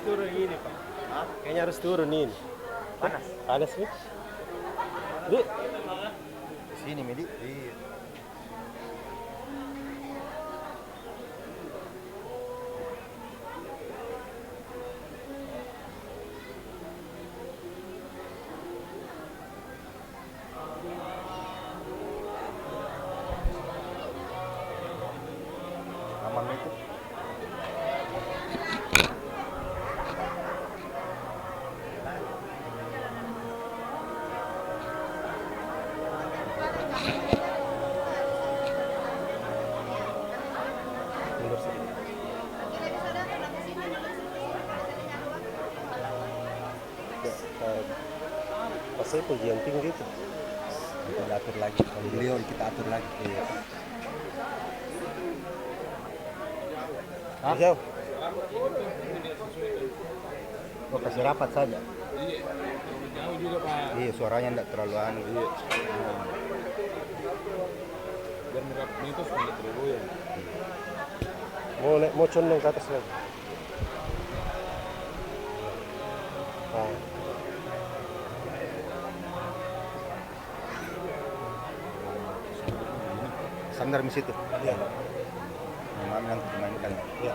Turun ini Pak. Hah? Kayaknya harus turun ini. Panas. Panas nih. Di Sini Medi. Iya. Aman itu. mundur sedikit. Pas saya pujian tinggi itu. Kita atur lagi. Kalau beliau kita atur lagi. Iya. Hah? Jauh. Oh, kasih rapat saja. Iya, jauh juga Pak. Iya, suaranya enggak terlalu anu. Iya. Biar mereka itu sudah terlalu ya. Mau condong ke atas lagi. Nah. Sandar di situ. Iya. Memang nanti dimainkan. Iya.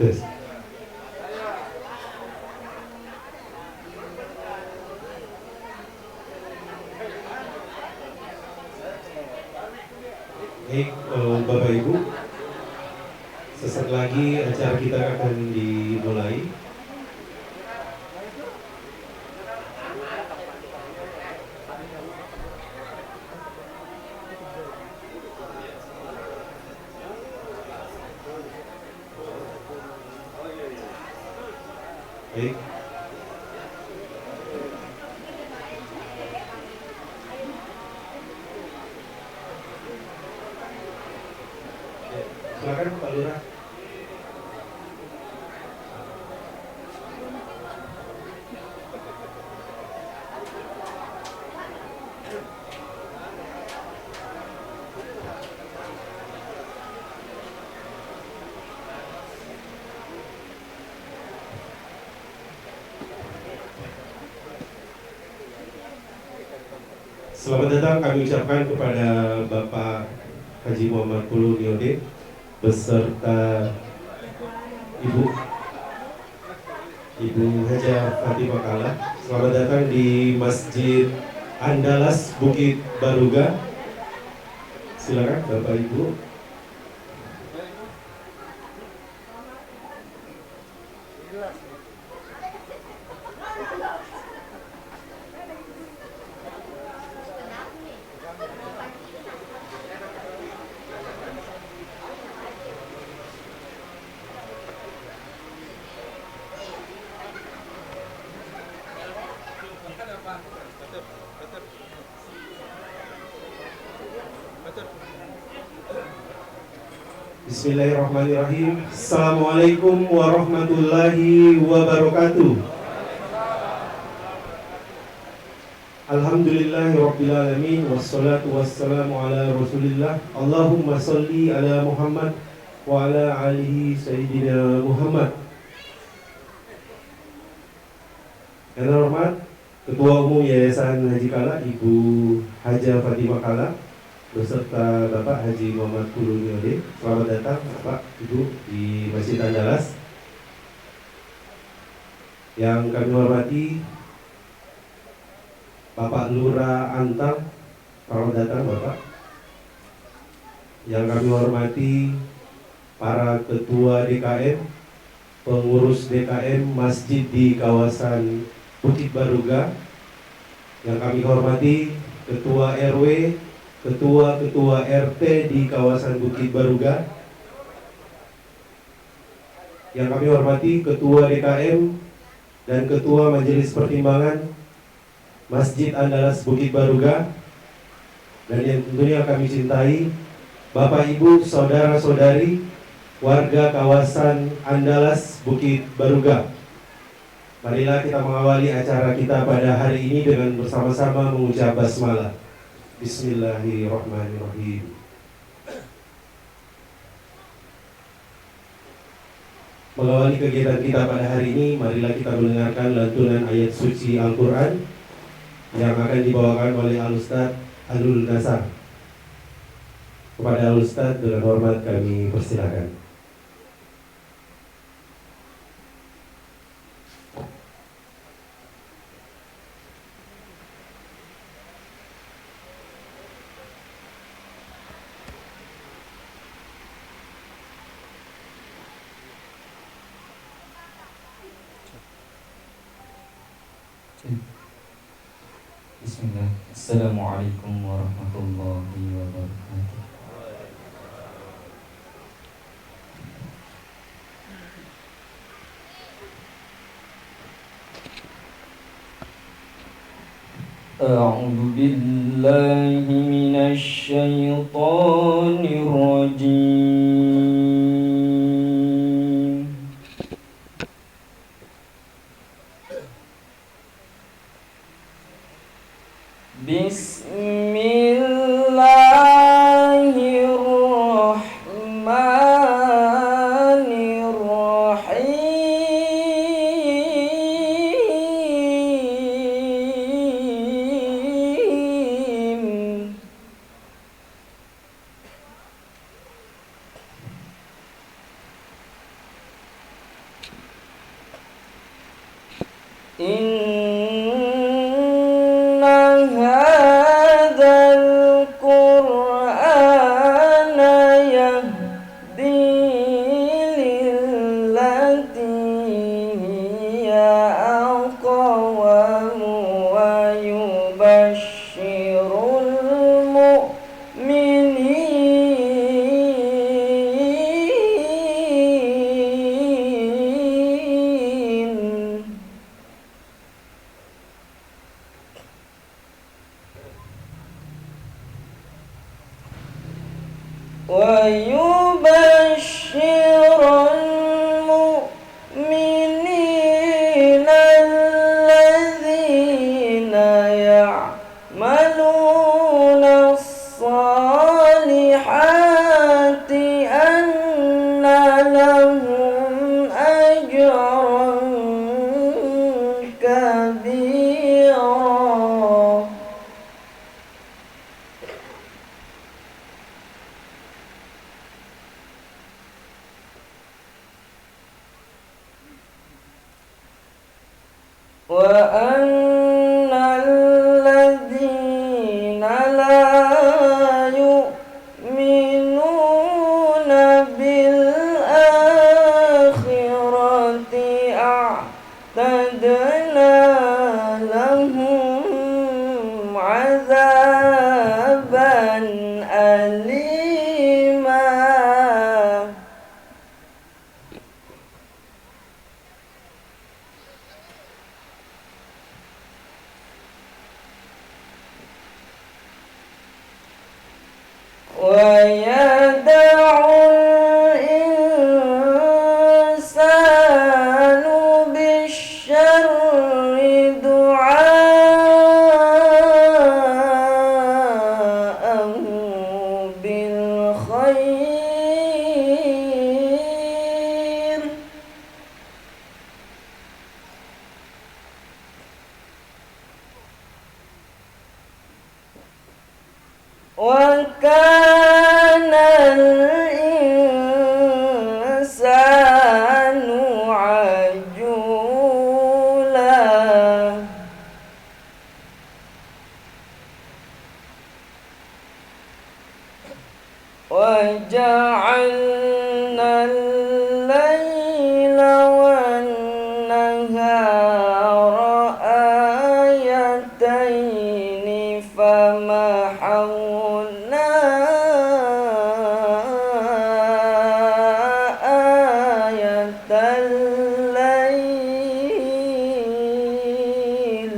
Tes. Baik, Bapak Ibu, sesaat lagi acara kita akan dimulai. Baik. Silakan Pak Lurah. Selamat datang kami ucapkan kepada Bapak Haji Muhammad Pulu Niode beserta Ibu Haja Fatimah Kala. Selamat datang di Masjid Andalas Bukit Baruga. Silakan Bapak Ibu. Bismillahirrahmanirrahim. Assalamualaikum warahmatullahi wabarakatuh. Alhamdulillahirrabbilalamin. Wassalatu wassalamu ala rasulillah. Allahumma salli ala Muhammad wa ala alihi sayyidina Muhammad. Yang terhormat Ketua Umum Yayasan Haji Kala, Ibu Haja Fatimah Kala, beserta Bapak Haji Muhammad Pulu Niode. Selamat datang Bapak Ibu di Masjid Andalas. Yang kami hormati Bapak Lurah Antang, selamat datang Bapak. Yang kami hormati para ketua DKM, pengurus DKM masjid di kawasan Bukit Baruga. Yang kami hormati ketua RW, ketua-ketua RT di kawasan Bukit Baruga. Yang kami hormati ketua DKM dan ketua Majelis Pertimbangan Masjid Andalas Bukit Baruga. Dan yang tentunya kami cintai Bapak Ibu, saudara-saudari warga kawasan Andalas Bukit Baruga. Marilah kita mengawali acara kita pada hari ini dengan bersama-sama mengucap basmalah. Bismillahirrahmanirrahim. Mengawali kegiatan kita pada hari ini, marilah kita mendengarkan lantunan ayat suci Al-Quran yang akan dibawakan oleh Al-Ustadz Alul Nasar. Kepada Al-Ustadz dengan hormat kami persilakan. Bismillah. Assalamualaikum warahmatullahi wabarakatuh. A'udzu billahi minasy syaithanir rajim. Bismillahirrahmanirrahim. إن هذا القرآن يهدي للتي هي أقوم ويبشر المؤمنين الذين يعملون الصالحات أن لهم أجرا كبيرا وأن الذين لا يؤمنون بالآخرة أعتدنا لهم عذابا أليما ويدع الإنسان بالشر دعاءه بالخير وكان الإنسان عجولا وجعلنا الليل والنهار آيتين فمحونا آية الليل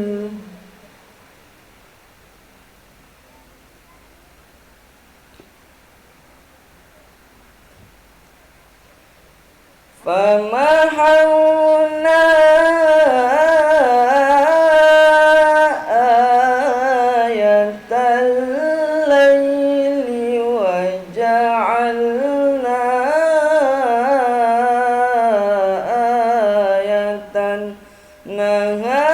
فمحونا آية الليل وجعلنا آية النهار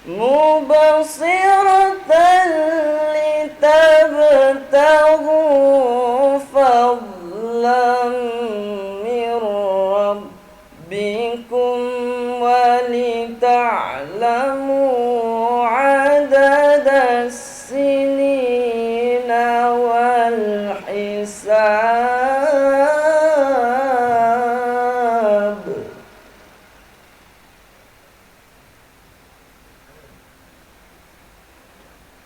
مبصرة لتبتغوا فضلا من ربكم ولتعلموا عدد السنين والحساب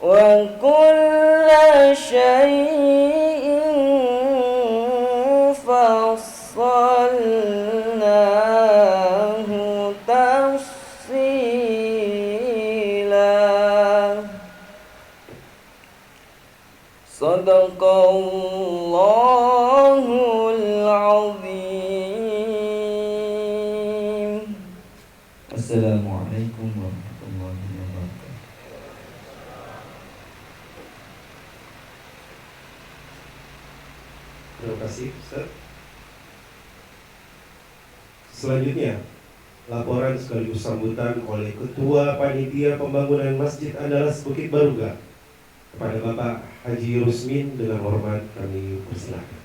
وكل شيء فصلناه تفصيلا صدق الله العظيم. Assalamualaikum warahmatullahi wabarakatuh. Terima kasih, Ustaz. Selanjutnya, laporan sekaligus sambutan oleh Ketua Panitia Pembangunan Masjid Andalas Bukit Baruga, Kepada Bapak Haji Rusmin dengan hormat kami persilakan.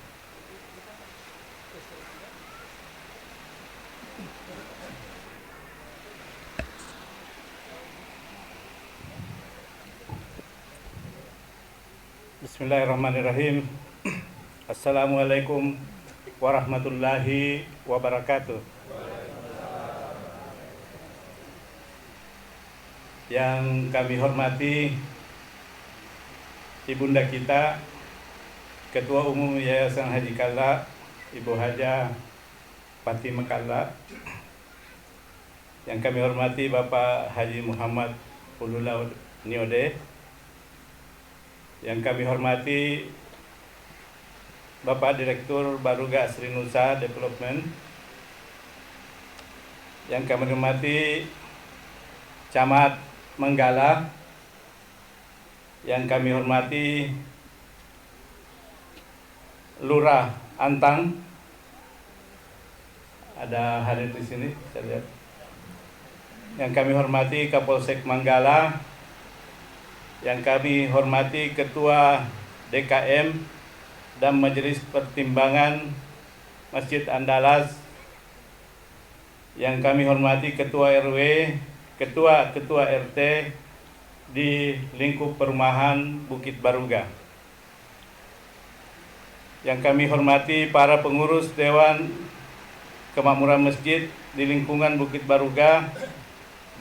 Bismillahirrahmanirrahim. Assalamualaikum warahmatullahi wabarakatuh. Yang kami hormati Ibunda kita, Ketua Umum Yayasan Haji Kalla, Ibu Haja Fatimah Kalla. Yang kami hormati Bapak Haji Muhammad Ululaud Niode. Yang kami hormati Bapak Direktur Baruga Sri Nusa Development. Yang kami hormati Camat Menggala. Yang kami hormati Lurah Antang. Ada hadir di sini, saya lihat. Yang kami hormati Kapolsek Manggala. Yang kami hormati Ketua DKM dan Majelis Pertimbangan Masjid Andalas. Yang kami hormati Ketua RW, Ketua RT di lingkup perumahan Bukit Baruga. Yang kami hormati para pengurus Dewan Kemakmuran Masjid di lingkungan Bukit Baruga,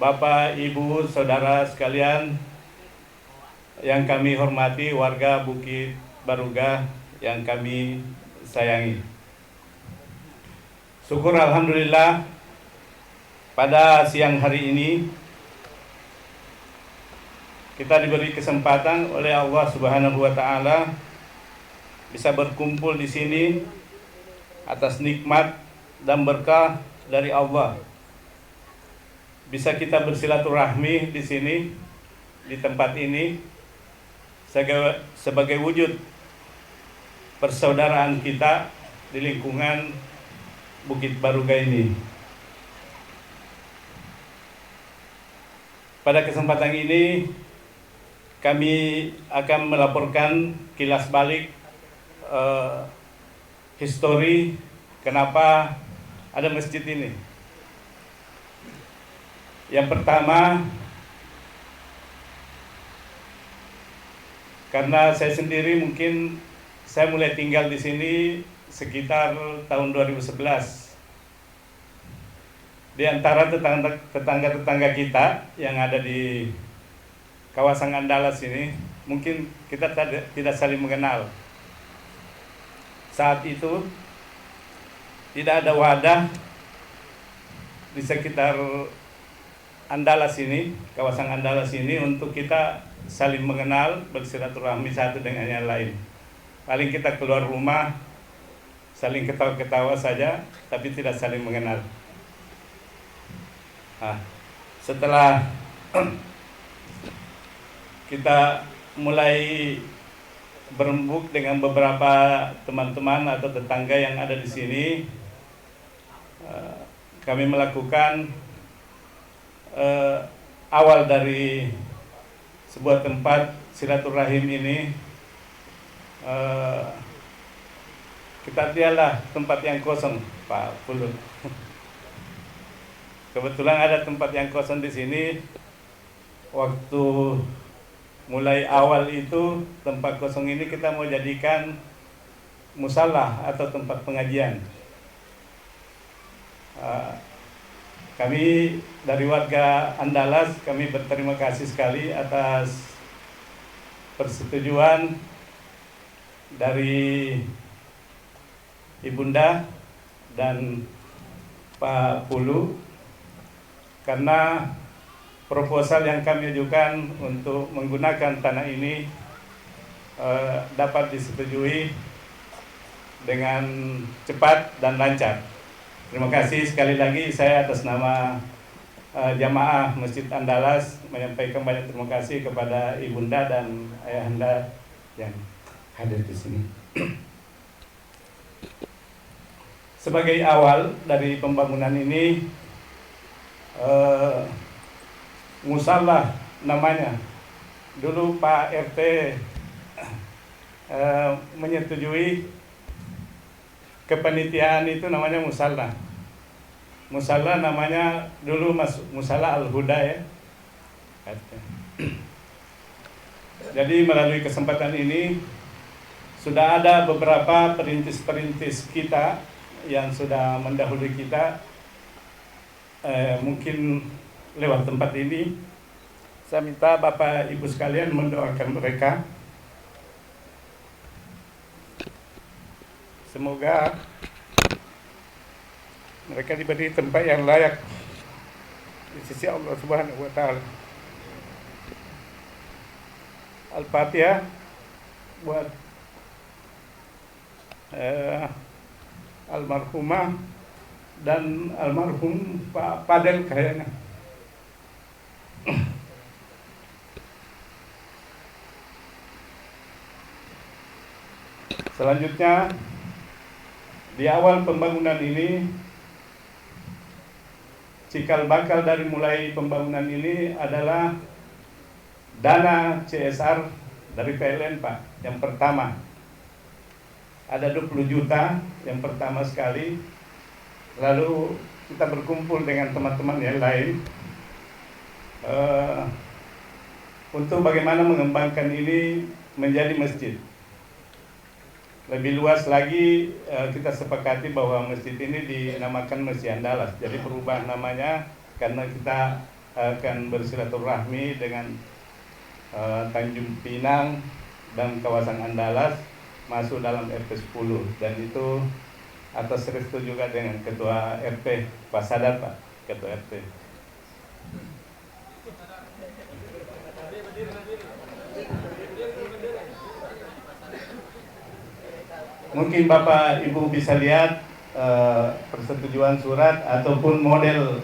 Bapak, Ibu, Saudara sekalian. Yang kami hormati warga Bukit Baruga yang kami sayangi. Syukur alhamdulillah pada siang hari ini kita diberi kesempatan oleh Allah Subhanahu wa taala bisa berkumpul di sini atas nikmat dan berkah dari Allah. Bisa kita bersilaturahmi di sini, di tempat ini sebagai wujud persaudaraan kita di lingkungan Bukit Baruga ini. Pada kesempatan ini kami akan melaporkan kilas balik histori kenapa ada masjid ini. Yang pertama, karena saya sendiri mungkin saya mulai tinggal di sini sekitar tahun 2011. Di antara tetangga-tetangga kita yang ada di kawasan Andalas ini, mungkin kita tidak saling mengenal. Saat itu tidak ada wadah di sekitar Andalas ini, kawasan Andalas ini untuk kita saling mengenal, bersilaturahmi satu dengan yang lain. Paling kita keluar rumah saling ketawa-ketawa saja, tapi tidak saling mengenal. Setelah kita mulai berembuk dengan beberapa teman-teman atau tetangga yang ada di sini, kami melakukan awal dari sebuah tempat silaturahim ini. Kita lihatlah tempat yang kosong, Pak Pulu. Kebetulan ada tempat yang kosong di sini. Waktu mulai awal itu tempat kosong ini kita mau jadikan musalah atau tempat pengajian. Kami dari warga Andalas, kami berterima kasih sekali atas persetujuan dari Ibunda dan Pak Pulu, karena proposal yang kami ajukan untuk menggunakan tanah ini dapat disetujui dengan cepat dan lancar. Terima kasih sekali lagi, saya atas nama jamaah Masjid Andalas menyampaikan banyak terima kasih kepada Ibunda dan Ayahanda yang hadir di sini. Sebagai awal dari pembangunan ini, musalah namanya, dulu Pak RT menyetujui kepanitiaan itu namanya musalla. Musalla namanya dulu Musalla Al-Huda ya. Jadi melalui kesempatan ini sudah ada beberapa perintis-perintis kita yang sudah mendahului kita, mungkin lewat tempat ini. Saya minta Bapak Ibu sekalian mendoakan mereka. Semoga mereka diberi tempat yang layak di sisi Allah Subhanahu wa Ta'ala. Al-Fatihah buat almarhumah dan almarhum Pak Padel kayaknya. Selanjutnya, di awal pembangunan ini, cikal bakal dari mulai pembangunan ini adalah dana CSR dari PLN, Pak. Yang pertama ada 20 juta yang pertama sekali. Lalu kita berkumpul dengan teman-teman yang lain untuk bagaimana mengembangkan ini menjadi masjid. Lebih luas lagi, kita sepakati bahwa masjid ini dinamakan Masjid Andalas. Jadi berubah namanya karena kita akan bersilaturahmi dengan Tanjung Pinang dan kawasan Andalas masuk dalam RT 10, dan itu atas restu juga dengan Ketua RT Pak Sadar, Pak Ketua RT. Mungkin Bapak Ibu bisa lihat persetujuan surat ataupun model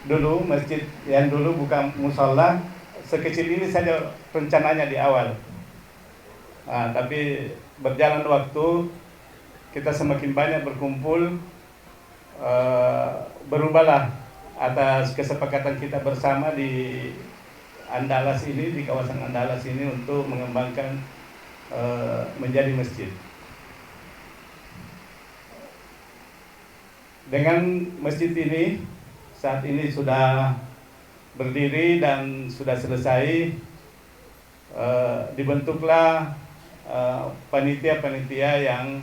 dulu masjid yang dulu bukan musola. Sekecil ini saja rencananya di awal. Tapi berjalan waktu, kita semakin banyak berkumpul, berubahlah atas kesepakatan kita bersama di Andalas ini, di kawasan Andalas ini untuk mengembangkan menjadi masjid. Dengan masjid ini, saat ini sudah berdiri dan sudah selesai, dibentuklah panitia-panitia yang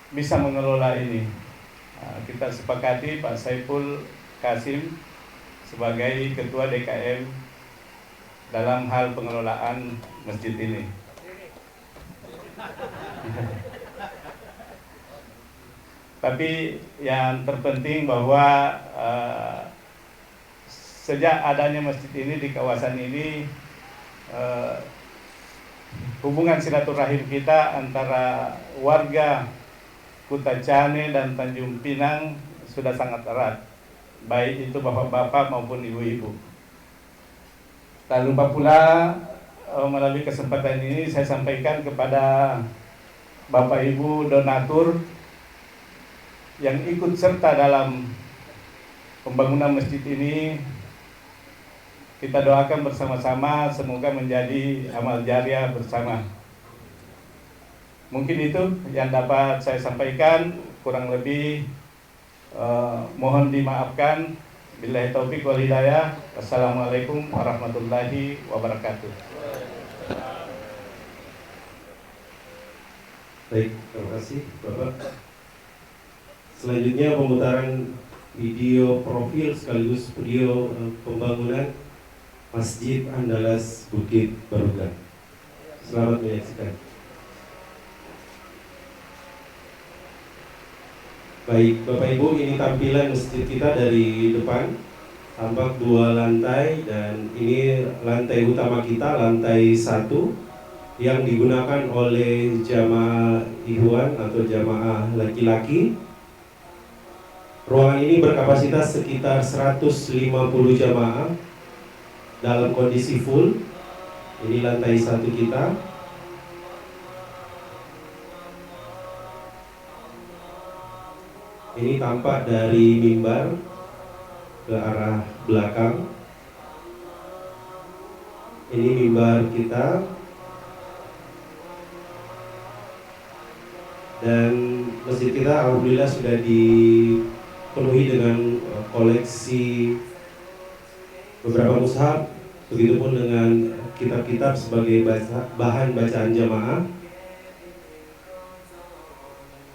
bisa mengelola ini. Kita sepakati Pak Saiful Kasim sebagai Ketua DKM dalam hal pengelolaan masjid ini. Tapi yang terpenting bahwa sejak adanya masjid ini di kawasan ini, hubungan silaturahim kita antara warga Kutacane dan Tanjung Pinang sudah sangat erat, baik itu bapak-bapak maupun ibu-ibu. Tak lupa pula melalui kesempatan ini saya sampaikan kepada Bapak Ibu donatur yang ikut serta dalam pembangunan masjid ini, kita doakan bersama-sama semoga menjadi amal jariah bersama. Mungkin itu yang dapat saya sampaikan, kurang lebih mohon dimaafkan. Billahi taufiq wal hidayah. Wassalamualaikum warahmatullahi wabarakatuh. Baik, terima kasih Bapak. Selanjutnya pemutaran video profil sekaligus video pembangunan Masjid Andalas Bukit Baruga. Selamat menyaksikan. Baik, Bapak Ibu, ini tampilan masjid kita dari depan. Tampak 2 lantai, dan ini lantai utama kita, lantai 1 yang digunakan oleh jamaah ikhwan atau jamaah laki-laki. Ruangan ini berkapasitas sekitar 150 jamaah dalam kondisi full. Ini lantai 1 kita. Ini tampak dari mimbar ke arah belakang. Ini mimbar kita. Dan masjid kita alhamdulillah sudah dipenuhi dengan koleksi beberapa mushaf, begitupun dengan kitab-kitab sebagai bahan bacaan jamaah.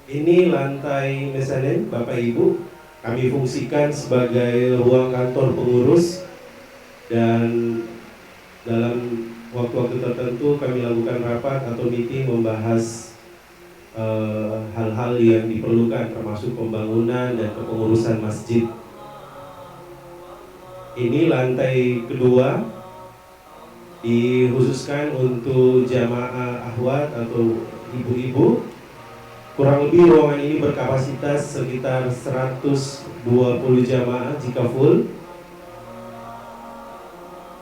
Ini lantai mezanin, Bapak Ibu, kami fungsikan sebagai ruang kantor pengurus, dan dalam waktu-waktu tertentu kami lakukan rapat atau meeting membahas hal-hal yang diperlukan, termasuk pembangunan dan kepengurusan masjid. Ini lantai kedua, dikhususkan untuk jamaah akhwat atau ibu-ibu. Kurang lebih ruangan ini berkapasitas sekitar 120 jamaah jika full.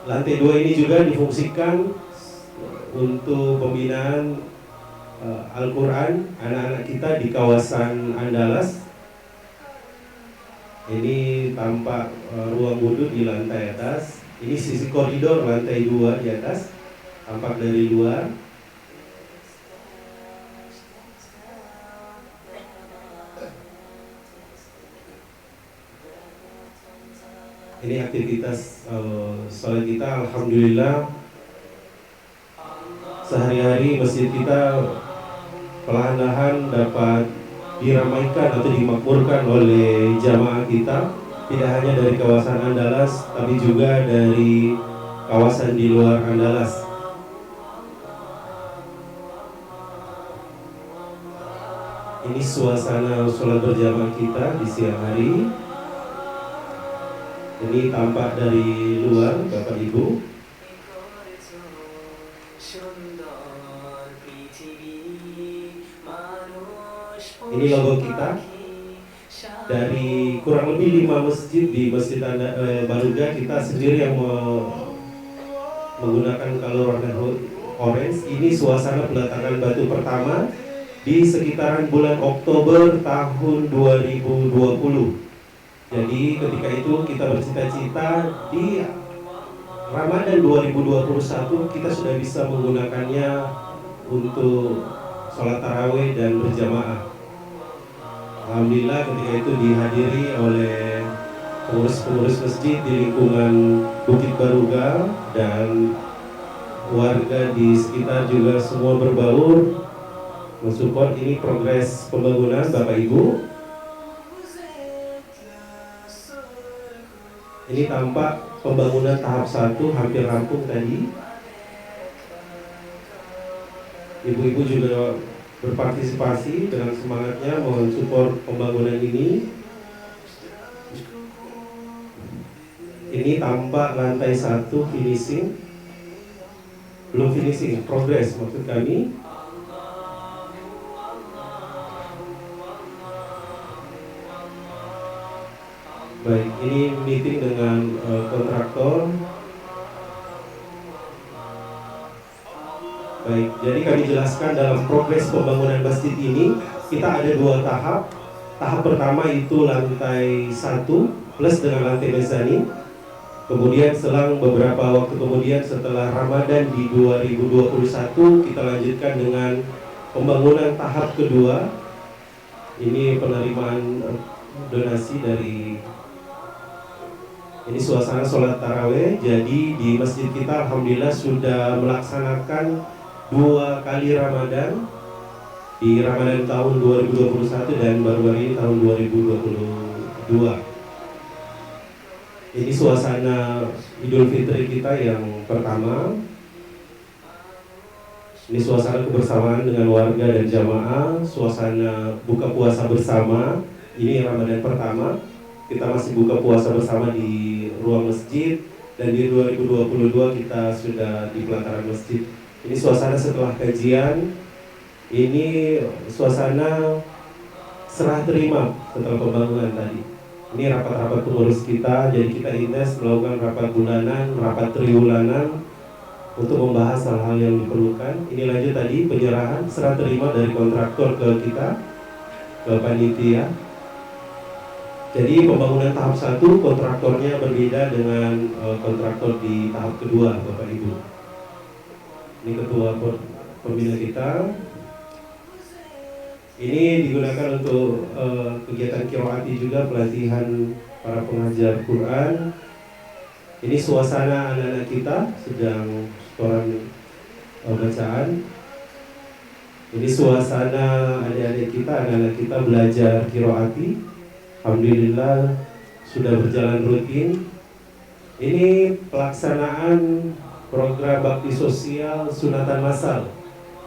Lantai dua ini juga difungsikan untuk pembinaan Al-Quran anak-anak kita di kawasan Andalas. Ini tampak ruang wudhu di lantai atas. Ini sisi koridor lantai 2 di atas, tampak dari luar. Ini aktivitas sholat kita, alhamdulillah. Sehari-hari masjid kita perlahan-lahan dapat diramaikan atau dimakmurkan oleh jamaah kita, tidak hanya dari kawasan Andalas tapi juga dari kawasan di luar Andalas. Ini suasana sholat berjamaah kita di siang hari. Ini tampak dari luar, Bapak Ibu. Ini logo kita. Dari kurang lebih 5 masjid di Masjid Baruga, kita sendiri yang menggunakan color warna orange. Ini suasana peletakan batu pertama di sekitaran bulan Oktober tahun 2020. Jadi ketika itu kita bercita-cita di Ramadan 2021 kita sudah bisa menggunakannya untuk sholat tarawih dan berjamaah. Alhamdulillah ketika itu dihadiri oleh pengurus-pengurus masjid di lingkungan Bukit Baruga, dan warga di sekitar juga semua berbaur mensupport ini progres pembangunan, Bapak Ibu. Ini tampak pembangunan tahap 1 hampir rampung tadi. Ibu-ibu juga berpartisipasi dengan semangatnya mensupport pembangunan ini. Ini tampak lantai 1 finishing, belum finishing, progres maksud kami. Baik, ini meeting dengan kontraktor. Baik, jadi kami jelaskan dalam progres pembangunan masjid ini kita ada 2 tahap. Tahap pertama itu lantai 1 plus dengan lantai mezanin. Kemudian selang beberapa waktu kemudian setelah Ramadan di 2021 kita lanjutkan dengan pembangunan tahap kedua. Ini penerimaan donasi dari, ini suasana sholat taraweh. Jadi di masjid kita alhamdulillah sudah melaksanakan 2 kali Ramadan, di Ramadan tahun 2021 dan baru-baru ini tahun 2022. Ini suasana Idul Fitri kita yang pertama. Ini suasana kebersamaan dengan warga dan jamaah, suasana buka puasa bersama. Ini Ramadan pertama, kita masih buka puasa bersama di ruang masjid, dan di 2022 kita sudah di pelataran masjid. Ini suasana setelah kajian, ini suasana serah terima setelah pembangunan tadi. Ini rapat-rapat pengurus kita, jadi kita intens melakukan rapat bulanan, rapat triwulanan untuk membahas hal-hal yang diperlukan. Ini lanjut tadi penyerahan serah terima dari kontraktor ke kita, ke panitia. Jadi pembangunan tahap 1 kontraktornya berbeda dengan kontraktor di tahap kedua, Bapak Ibu. Ini ketua pembina kita. Ini digunakan untuk kegiatan qiraati juga, pelatihan para pengajar Quran. Ini suasana anak-anak kita sedang setoran bacaan. Ini suasana adik-adik kita, anak-anak kita belajar qiraati. Alhamdulillah sudah berjalan rutin. Ini pelaksanaan program bakti sosial sunatan massal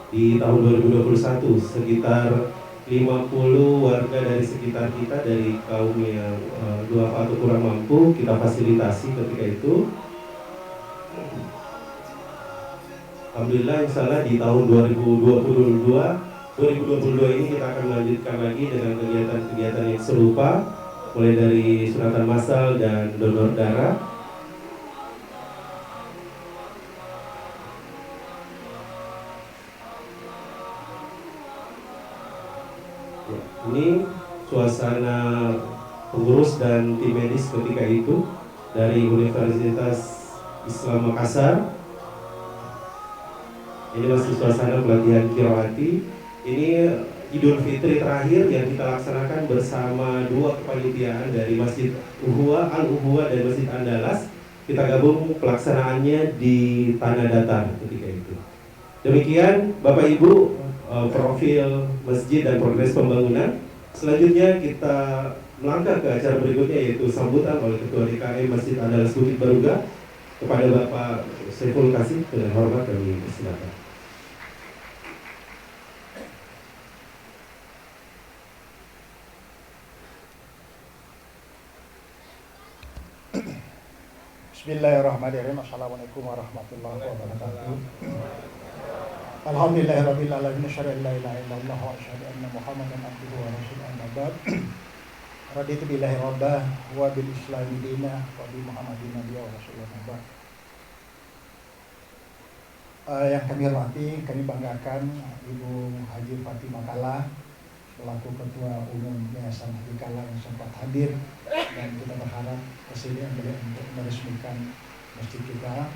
di tahun 2021. Sekitar 50 warga dari sekitar kita, dari kaum yang duafa atau kurang mampu, kita fasilitasi ketika itu. Alhamdulillah, insyaallah di tahun 2022 ini kita akan melanjutkan lagi dengan kegiatan-kegiatan yang serupa, mulai dari sunatan massal dan donor darah. Ini suasana pengurus dan tim medis ketika itu dari Universitas Islam Makassar. Ini masih suasana pelatihan qiraati. Ini Idul Fitri terakhir yang kita laksanakan bersama dua kepanitiaan dari Masjid Al-Uhuwa dan Masjid Andalas. Kita gabung pelaksanaannya di Tanah Datar ketika itu. Demikian Bapak Ibu, profil masjid dan progres pembangunan. Selanjutnya kita melangkah ke acara berikutnya, yaitu sambutan oleh Ketua DKM Masjid Andalas Bukit Baruga. Kepada Bapak Saiful Kasih, dengan hormat kami persilakan. Bismillahirrahmanirrahim. Assalamualaikum warahmatullahi wabarakatuh. Alhamdulillahirabbil alamin, asyhadu an la ilaha illallah wa asyhadu anna Muhammadan abduhu wa rasuluhu, amma ba'd. Raditu billahi rabbah wa bil islami dinah wa bi Muhammadin nabiyya wa rasulullah, amma ba'd. Yang kami hormati, kami banggakan Ibu Haji Fatimah Kala selaku Ketua Umum Yayasan Haji Kala yang sempat hadir, dan kita berharap kesediaan beliau untuk meresmikan masjid kita.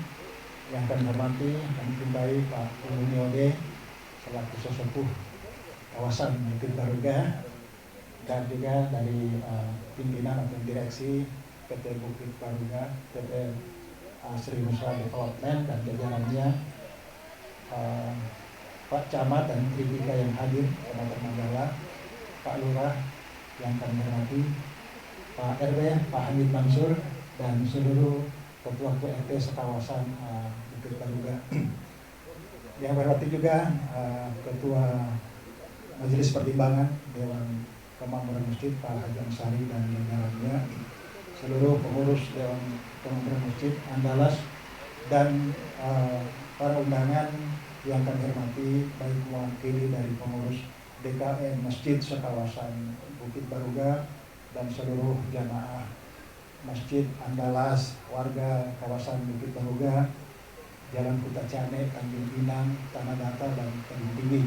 Yang kami hormati, kami cintai Pak Umunyode selaku sesepuh kawasan Bukit Baruga, dan juga dari pimpinan atau direksi PT Bukit Baruga, PT Sri Nusra Development dan jajarannya, Pak Camat dan Tripika yang hadir, Kecamatan Manggala, Pak Lurah yang kami hormati, Pak RW, Pak Hamid Mansur, dan seluruh ketua-ketua RT sekawasan Bukit Baruga. Yang berarti juga Ketua Majelis Pertimbangan Dewan Kemakmuran Masjid Pak Haji Ansari dan jajarannya, seluruh pengurus Dewan Kemakmuran Masjid Andalas, dan para undangan yang kami hormati, baik mewakili dari pengurus DKM Masjid sekawasan Bukit Baruga dan seluruh jamaah Masjid Andalas, warga kawasan Bukit Baruga, Jalan Kuta Cane, Tanjung Pinang, Tanah Datar, dan Tanjung Tinggi.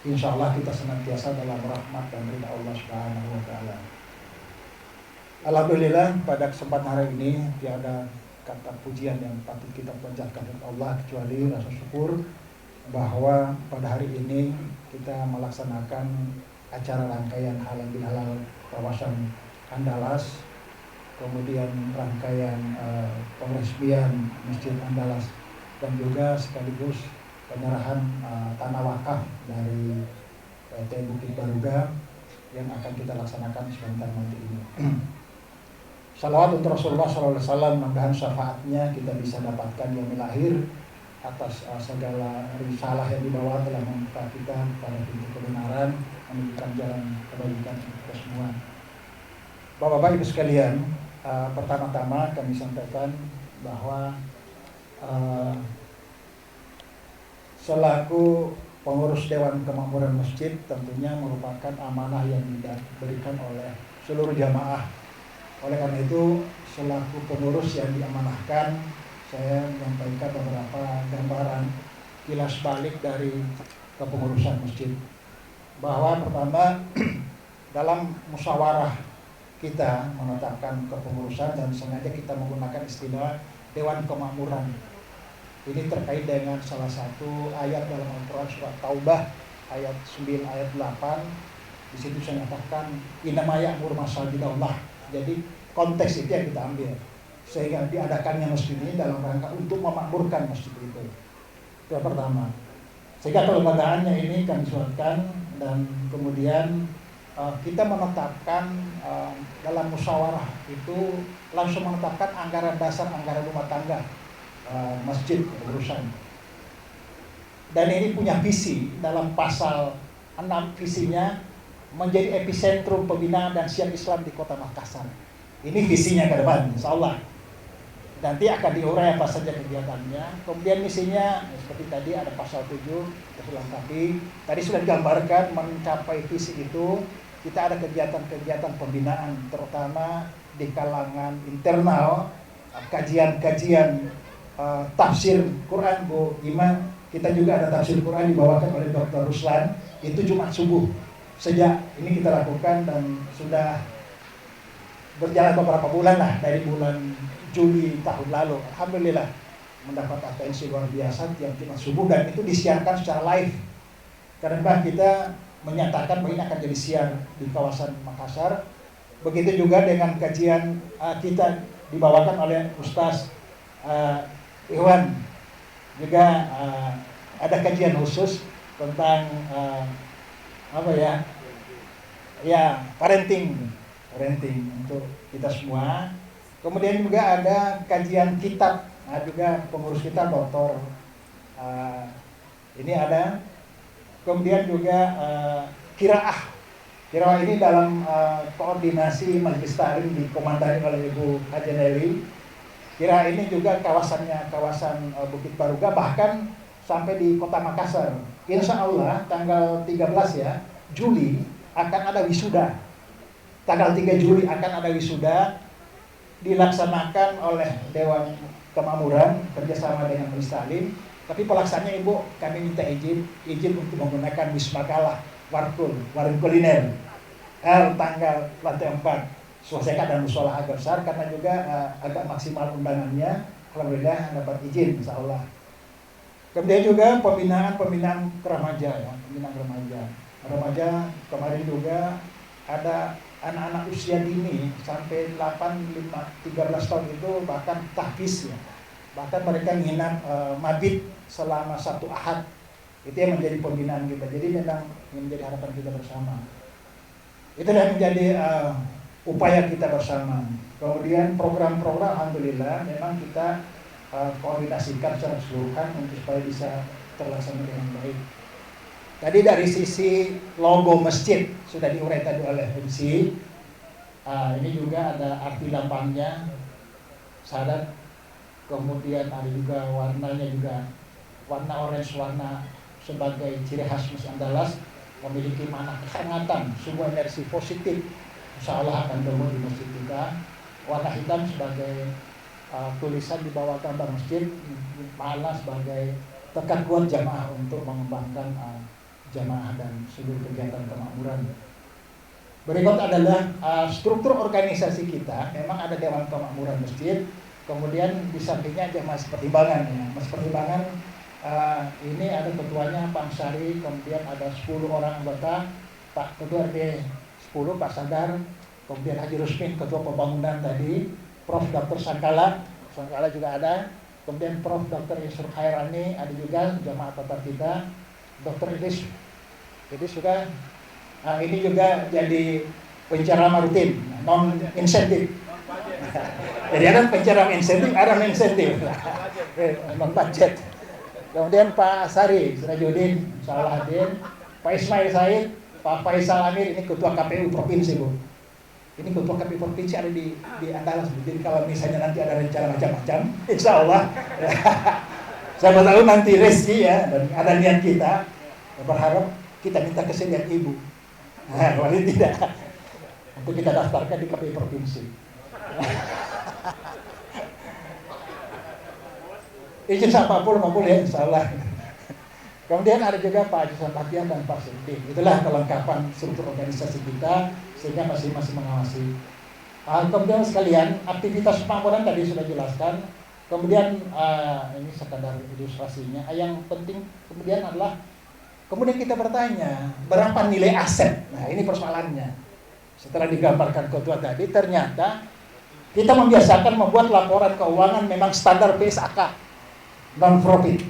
Insya Allah kita senantiasa dalam rahmat dan ridha Allah Subhanahu wa Ta'ala. Alhamdulillah, pada kesempatan hari ini tiada kata pujian yang patut kita panjatkan kepada Allah kecuali rasa syukur bahwa pada hari ini kita melaksanakan acara rangkaian halal bihalal kawasan Andalas, kemudian rangkaian peresmian Masjid Andalas, dan juga sekaligus penyerahan tanah wakaf dari PT Bukit Baruga yang akan kita laksanakan sebentar nanti ini. Salawat untuk Rasulullah SAW, mudah-mudahan syafaatnya kita bisa dapatkan yaumil akhir atas segala risalah yang dibawa, telah membuka kita pada pintu kebenaran, menunjukkan jalan kebaikan untuk kita semua. Bapak-bapak Ibu sekalian, pertama-tama kami sampaikan bahwa selaku pengurus Dewan Kemakmuran Masjid tentunya merupakan amanah yang diberikan oleh seluruh jamaah. Oleh karena itu, selaku pengurus yang diamanahkan, saya menyampaikan beberapa gambaran kilas balik dari kepengurusan masjid. Bahwa pertama, dalam musyawarah kita menetapkan kepengurusan, dan sengaja kita menggunakan istilah Dewan Kemakmuran. Ini terkait dengan salah satu ayat dalam Al-Quran surat Taubah ayat 9 ayat 8. Di situ saya katakan innama ya'muru masajidallah. Jadi konteks itu yang kita ambil. Sehingga diadakannya masjid ini dalam rangka untuk memakmurkan masjid itu. Itu yang pertama. Sehingga kelembagaannya ini kami suratkan dan kemudian kita menetapkan dalam musyawarah itu langsung menetapkan anggaran dasar, anggaran rumah tangga masjid urusan. Dan ini punya visi dalam pasal 6 visinya menjadi epicentrum pembinaan dan siar Islam di Kota Makassar. Ini visinya ke depan, insya Allah. Nanti akan diurai apa saja kegiatannya. Kemudian misinya seperti tadi ada pasal 7 tapi tadi sudah digambarkan mencapai visi itu kita ada kegiatan-kegiatan pembinaan terutama di kalangan internal, kajian-kajian tafsir Quran Bu Iman. Kita juga ada tafsir Quran dibawakan oleh Dr. Ruslan itu Jumat subuh. Sejak ini kita lakukan dan sudah berjalan beberapa bulan lah, dari bulan Juli tahun lalu. Alhamdulillah mendapat atensi luar biasa tiap Jumat subuh dan itu disiarkan secara live. Karena kita menyatakan bahwa ini akan jadi siar di kawasan Makassar. Begitu juga dengan kajian kita dibawakan oleh Ustaz Iwan. Juga ada kajian khusus tentang parenting untuk kita semua. Kemudian juga ada kajian kitab, juga pengurus kita Dr. Ini ada. Kemudian juga Qiraah ini dalam koordinasi Majelis Ta'lim dikomandani oleh Ibu Haja Nelly. Qiraah ini juga kawasan Bukit Baruga, bahkan sampai di Kota Makassar. Insya Allah tanggal 13 ya Juli akan ada wisuda. Tanggal 3 Juli akan ada wisuda dilaksanakan oleh Dewan Kemakmuran kerjasama dengan Majelis Ta'lim. Tapi pelaksanaannya Ibu, kami minta izin untuk menggunakan Wisma Kalah warung kuliner tanggal lantai 4 selesaikan dan musola agak besar karena juga agak maksimal undangannya. Alhamdulillah dapat izin insya Allah. Kemudian juga pembinaan remaja ya, pembinaan remaja kemarin juga ada anak-anak usia dini sampai 13 tahun itu bahkan tahfiz ya. Bahkan mereka nginap mabit selama 1 ahad. Itu yang menjadi pembinaan kita. Jadi memang menjadi harapan kita bersama. Itu yang menjadi upaya kita bersama. Kemudian program-program alhamdulillah memang kita koordinasikan secara keseluruhan untuk supaya bisa terlaksana dengan baik. Tadi dari sisi logo masjid sudah diurai tadi oleh MC. Ini juga ada arti lambangnya sahadat. Kemudian ada juga warnanya juga warna orange, warna sebagai ciri khas Masjid Andalas, memiliki makna kehangatan, semua energi positif insya Allah akan tumbuh di masjid kita. Warna hitam sebagai tulisan di bawah gambar masjid, pahala sebagai tekan kuat jamaah untuk mengembangkan jamaah dan seluruh kegiatan kemakmuran. Berikut adalah struktur organisasi kita. Memang ada Dewan Kemakmuran Masjid. Kemudian di sampingnya ada Mas Pertimbangan ya. Mas Pertimbangan ini ada ketuanya Pak Ansari, kemudian ada 10 orang anggota, Pak Ketua RT 10 Pak Sadar, kemudian Haji Rusmin Ketua Pembangunan tadi, Prof. Dr. Sangkala juga ada, kemudian Prof. Dr. Yusur Khairani ada juga jamaah tatar kita, Dr. Idris juga ini juga jadi penceramah rutin, non insentif. Jadi ada penceramah insentif, ada non insentif, non budget. Kemudian Pak Sari Sirajudin, Salahuddin, Pak Ismail Said, Pak Faisal Amir, ini Ketua KPU Provinsi Bu. Ini Ketua KPU Provinsi ada di Andalas. Jadi kalau misalnya nanti ada rencana macam-macam, insya Allah, saya tahu nanti rezeki ya, dan ada niat kita, berharap kita minta kesediaan Ibu. Nah, kalau tidak, untuk kita daftarkan di KPU Provinsi. Izin siapapun ya insya Allah. Kemudian ada juga Pak Haji Sampatian dan Pak Siti. Itulah kelengkapan struktur organisasi kita sehingga masing-masing mengawasi. Kemudian sekalian aktivitas pemakmuran tadi sudah jelaskan. Kemudian ini sekadar ilustrasinya. Yang penting kemudian adalah kemudian kita bertanya berapa nilai aset. Nah ini persoalannya. Setelah digambarkan ketua tadi, ternyata kita membiasakan membuat laporan keuangan memang standar PSAK, non profit.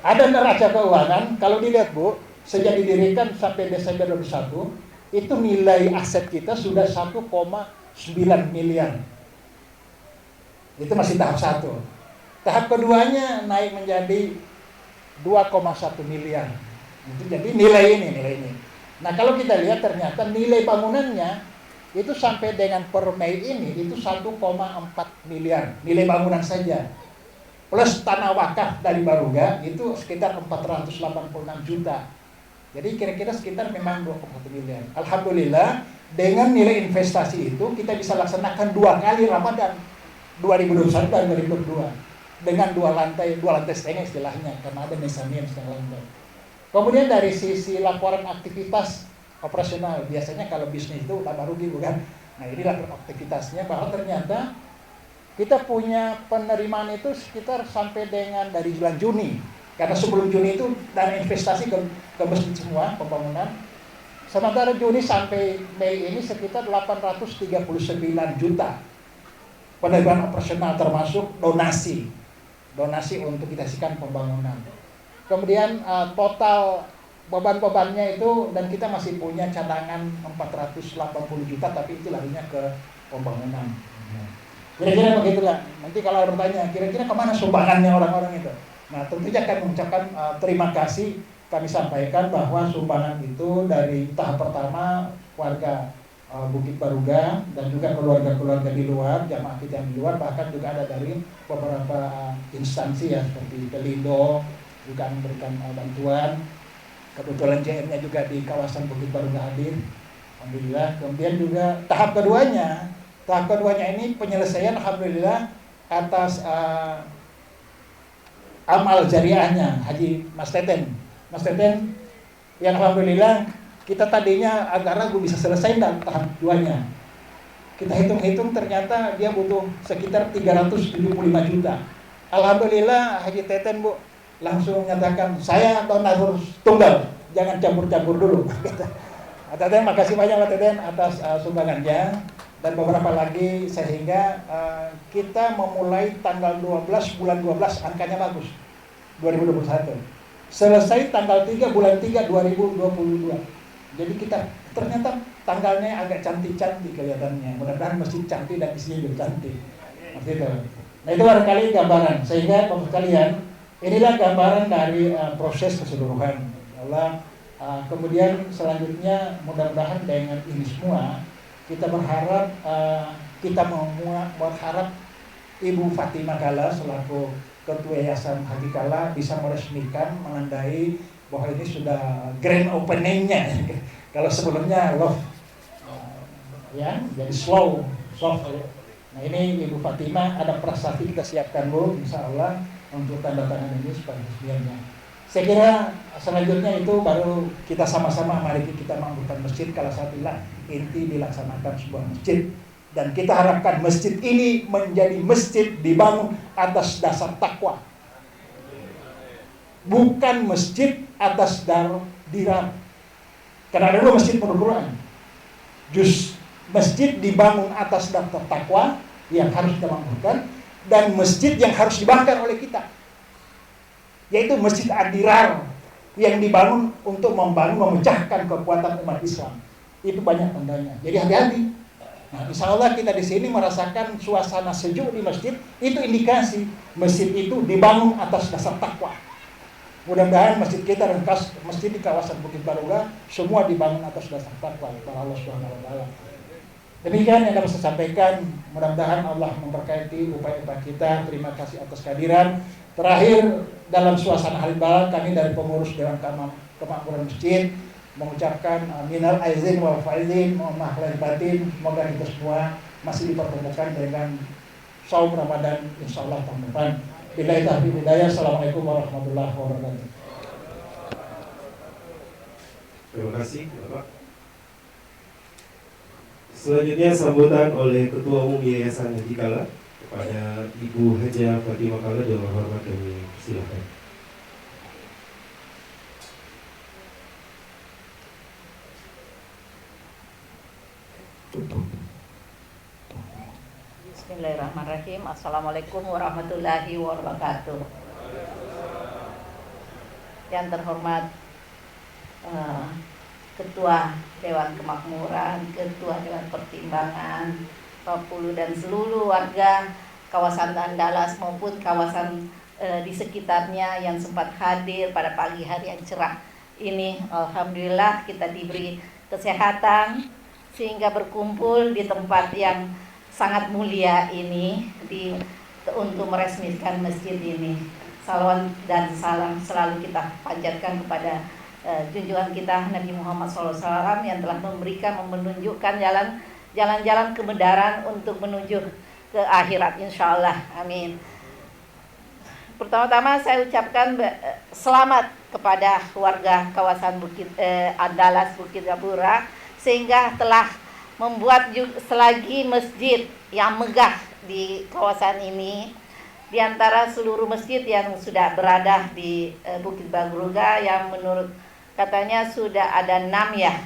Ada neraca keuangan, kalau dilihat Bu, sejak didirikan sampai Desember 2021, itu nilai aset kita sudah 1,9 miliar. Itu masih tahap 1. Tahap keduanya naik menjadi 2,1 miliar. Itu jadi nilai ini. Nah kalau kita lihat ternyata nilai bangunannya itu sampai dengan per Mei ini itu 1,4 miliar. Nilai bangunan saja. Plus tanah wakaf dari Baruga itu sekitar 486 juta. Jadi kira-kira sekitar memang 2,1 miliar. Alhamdulillah dengan nilai investasi itu kita bisa laksanakan 2 kali Ramadan 2021 dan 2022 dengan 2 lantai setengah istilahnya karena ada mezanin setengah lantai. Kemudian dari sisi laporan aktivitas operasional biasanya kalau bisnis itu tambah rugi bukan? Nah ini laporan aktivitasnya bahwa ternyata kita punya penerimaan itu sekitar sampai dengan dari bulan Juni. Karena sebelum Juni itu dana investasi ke masjid semua, pembangunan. Sementara Juni sampai Mei ini sekitar 839 juta. Penerimaan operasional termasuk donasi. Donasi untuk kita sikan pembangunan. Kemudian total beban-bebannya itu dan kita masih punya cadangan 480 juta tapi itu larinya ke pembangunan. Kira-kira begitulah. Nanti kalau bertanya, kira-kira kemana sumbangannya orang-orang itu? Nah, tentunya akan mengucapkan terima kasih. Kami sampaikan bahwa sumbangan itu dari tahap pertama warga Bukit Baruga dan juga keluarga-keluarga di luar, jamaah kita yang di luar, bahkan juga ada dari beberapa instansi ya seperti Pelindo juga memberikan bantuan. Kebetulan JM-nya juga di kawasan Bukit Baruga hadir. Alhamdulillah. Kemudian juga tahap keduanya ini penyelesaian alhamdulillah atas amal jariahnya Haji Mas Teten yang alhamdulillah kita tadinya agak ragu bisa selesai dalam tahap keduanya. Kita hitung-hitung ternyata dia butuh sekitar 375 juta. Alhamdulillah Haji Teten Bu langsung menyatakan saya donatur tunggal, jangan campur-campur dulu. Teten makasih banyak Pak Teten atas sumbangannya. Dan beberapa lagi sehingga kita memulai tanggal 12 bulan 12 angkanya bagus 2021 selesai tanggal 3 bulan 3 2022. Jadi kita ternyata tanggalnya agak cantik-cantik kelihatannya. Mudah-mudahan masjid cantik dan isinya juga cantik. Itu. Nah itu barangkali gambaran sehingga Bapak sekalian inilah gambaran dari proses keseluruhan. Allah kemudian selanjutnya mudah-mudahan dengan ini semua kita berharap berharap Ibu Fatimah Kala selaku Ketua Yayasan Haji Kala bisa meresmikan menandai bahwa ini sudah grand openingnya. Kalau sebelumnya ya jadi soft. Nah ini Ibu Fatimah ada prasasti kita siapkan Bu, insya Allah untuk tanda tangan ini sebagai resmiannya. Saya kira selanjutnya itu baru kita sama-sama mari kita membangun masjid kalau satulah inti dilaksanakan sebuah masjid dan kita harapkan masjid ini menjadi masjid dibangun atas dasar takwa, bukan masjid atas dirar. Karena ada dua masjid menurut Quran. Masjid dibangun atas dasar takwa yang harus kita bangunkan dan masjid yang harus dibakar oleh kita. Yaitu Masjid Ad-Dirar yang dibangun untuk memecahkan kekuatan umat Islam. Itu banyak tandanya. Jadi hati-hati. Nah, insya Allah kita di sini merasakan suasana sejuk di masjid. Itu indikasi masjid itu dibangun atas dasar takwa. Mudah-mudahan masjid kita dan masjid di kawasan Bukit Baruga semua dibangun atas dasar takwa kepada Allah Subhanahu wa taala. Demikian yang dapat saya sampaikan. Mudah-mudahan Allah memberkati upaya-upaya kita. Terima kasih atas kehadiran. Terakhir dalam suasana hari balad kami dari pengurus Dewan Kemakmuran Masjid mengucapkan minal aizin wal faizin, mohon maaf lahir batin, semoga kita semua masih dipertemukan dengan saum Ramadan insyaallah tahun depan. Billahi taufiq hidayah. Assalamualaikum warahmatullahi wabarakatuh. Terima kasih Bapak. Selanjutnya sambutan oleh Ketua Umum Yayasan Haji Kala Kepada Ibu Haja Fatimah Kala dengan hormat kami silakan. Bismillahirrahmanirrahim. Assalamualaikum warahmatullahi wabarakatuh. Yang terhormat Ketua Dewan Kemakmuran, Ketua Dewan Pertimbangan, Pak Pulu dan seluruh warga kawasan Andalas maupun kawasan di sekitarnya yang sempat hadir pada pagi hari yang cerah ini. Alhamdulillah kita diberi kesehatan sehingga berkumpul di tempat yang sangat mulia ini untuk meresmikan masjid ini. Salawat dan salam selalu kita panjatkan kepada junjungan kita Nabi Muhammad SAW yang telah menunjukkan jalan-jalan kebenaran untuk menuju ke akhirat, insyaallah. Amin. Pertama-tama saya ucapkan selamat kepada warga kawasan Andalas Bukit Gapura sehingga telah membuat selagi masjid yang megah di kawasan ini di antara seluruh masjid yang sudah berada di Bukit Baruga, yang menurut katanya sudah ada 6 ya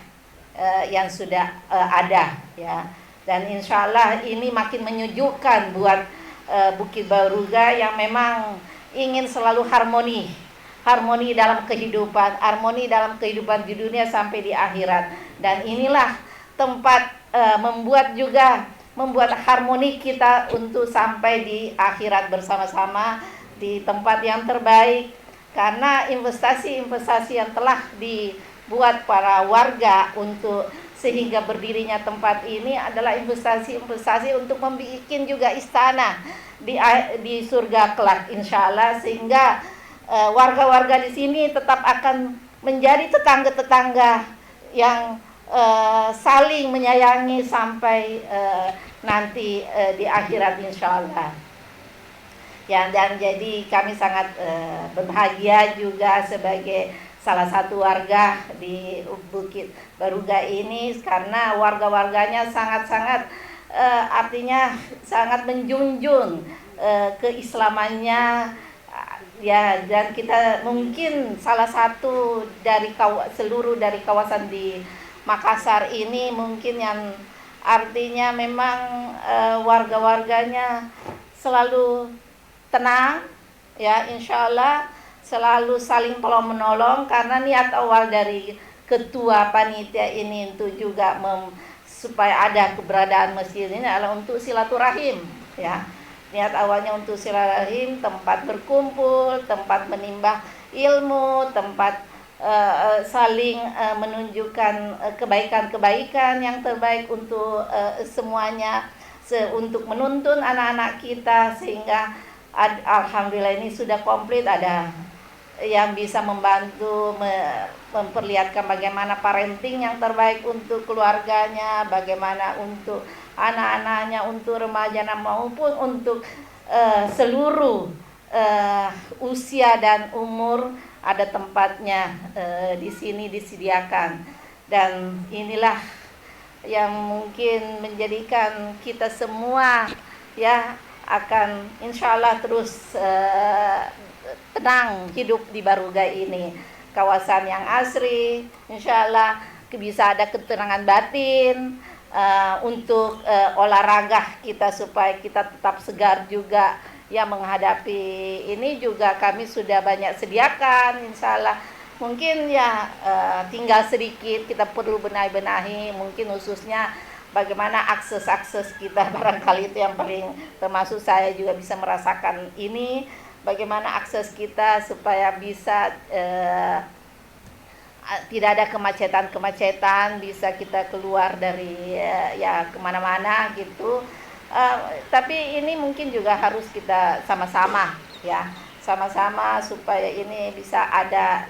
yang sudah ada ya, dan insya Allah ini makin menyejukkan buat Bukit Baruga yang memang ingin selalu harmoni dalam kehidupan, harmoni dalam kehidupan di dunia sampai di akhirat. Dan inilah tempat membuat harmoni kita untuk sampai di akhirat bersama-sama di tempat yang terbaik, karena investasi yang telah dibuat para warga untuk sehingga berdirinya tempat ini adalah investasi untuk membuat juga istana di surga kelak insyaallah, sehingga warga-warga di sini tetap akan menjadi tetangga-tetangga yang saling menyayangi sampai nanti di akhirat insyaallah. Ya, dan jadi kami sangat berbahagia juga sebagai salah satu warga di Bukit Baruga ini, karena warga-warganya sangat-sangat artinya sangat menjunjung keislamannya ya, dan kita mungkin salah satu dari seluruh dari kawasan di Makassar ini mungkin yang artinya memang warga-warganya selalu tenang ya, insyaallah selalu saling tolong menolong, karena niat awal dari ketua panitia ini untuk juga supaya ada keberadaan masjid ini adalah untuk silaturahim ya. Niat awalnya untuk silaturahim, tempat berkumpul, tempat menimba ilmu, tempat saling menunjukkan kebaikan-kebaikan yang terbaik untuk semuanya, untuk menuntun anak-anak kita, sehingga alhamdulillah ini sudah komplit, ada yang bisa membantu memperlihatkan bagaimana parenting yang terbaik untuk keluarganya, bagaimana untuk anak-anaknya, untuk remaja maupun untuk seluruh usia dan umur ada tempatnya di sini disediakan. Dan inilah yang mungkin menjadikan kita semua ya akan insyaallah terus tenang hidup di Baruga ini, kawasan yang asri, insyaallah bisa ada ketenangan batin untuk olahraga kita supaya kita tetap segar juga ya menghadapi ini. Juga kami sudah banyak sediakan insyaallah, mungkin ya tinggal sedikit kita perlu benahi mungkin khususnya bagaimana akses kita, barangkali itu yang paling termasuk saya juga bisa merasakan ini, bagaimana akses kita supaya bisa tidak ada kemacetan, bisa kita keluar dari ya kemana-mana gitu. Tapi ini mungkin juga harus kita sama-sama ya, sama-sama supaya ini bisa ada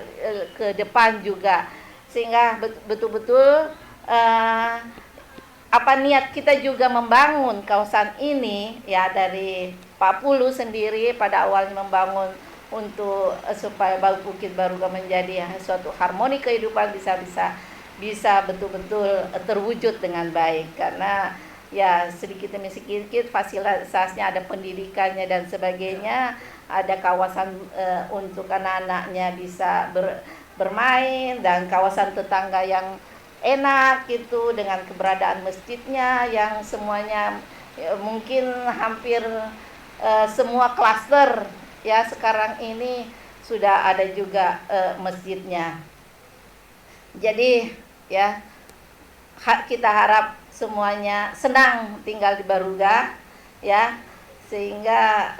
ke depan juga, sehingga betul-betul apa niat kita juga membangun kawasan ini ya, dari Pak Pulu sendiri pada awalnya membangun untuk supaya Bukit Baruga menjadi suatu harmoni kehidupan bisa betul-betul terwujud dengan baik, karena ya sedikit demi sedikit fasilitasnya, ada pendidikannya dan sebagainya, ada kawasan untuk anak-anaknya bisa bermain, dan kawasan tetangga yang enak gitu, dengan keberadaan masjidnya yang semuanya mungkin hampir semua klaster ya sekarang ini sudah ada juga masjidnya. Jadi ya kita harap semuanya senang tinggal di Baruga ya, sehingga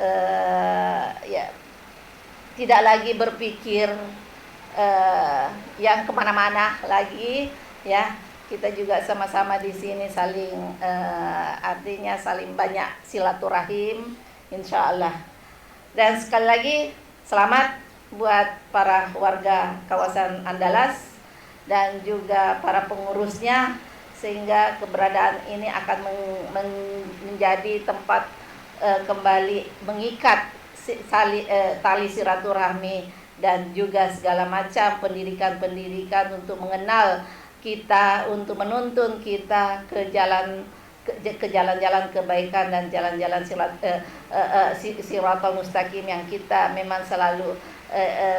ya tidak lagi berpikir yang kemana-mana lagi ya. Kita juga sama-sama di sini saling artinya saling banyak silaturahim insya Allah. Dan sekali lagi selamat buat para warga kawasan Andalas dan juga para pengurusnya, sehingga keberadaan ini akan menjadi tempat kembali mengikat tali silaturahmi dan juga segala macam pendidikan-pendidikan untuk mengenal kita, untuk menuntun kita ke jalan-jalan kebaikan dan jalan-jalan siratal mustaqim yang kita memang selalu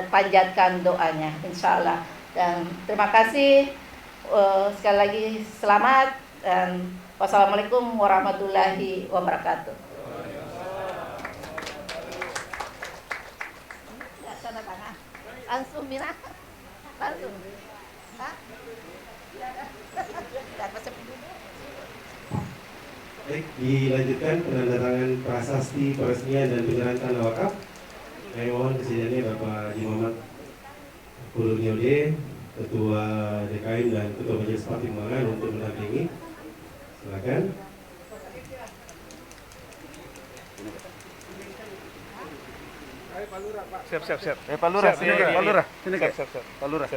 panjatkan doanya insyaallah. Dan terima kasih sekali lagi, selamat dan wassalamualaikum warahmatullahi wabarakatuh. Langsung Mira, langsung. Baik, dilanjutkan penandatangan prasasti peresmian dan penyerahan tanah wakaf. Kami mohon kesediaannya Bapak Haji Muhammad Purniode, Ketua DKM dan Ketua Majelis Pertimbangan untuk mendampingi. Silakan. Siap. Pak Lurah, sini Pak Lurah. Sini siap. Pak Lurah.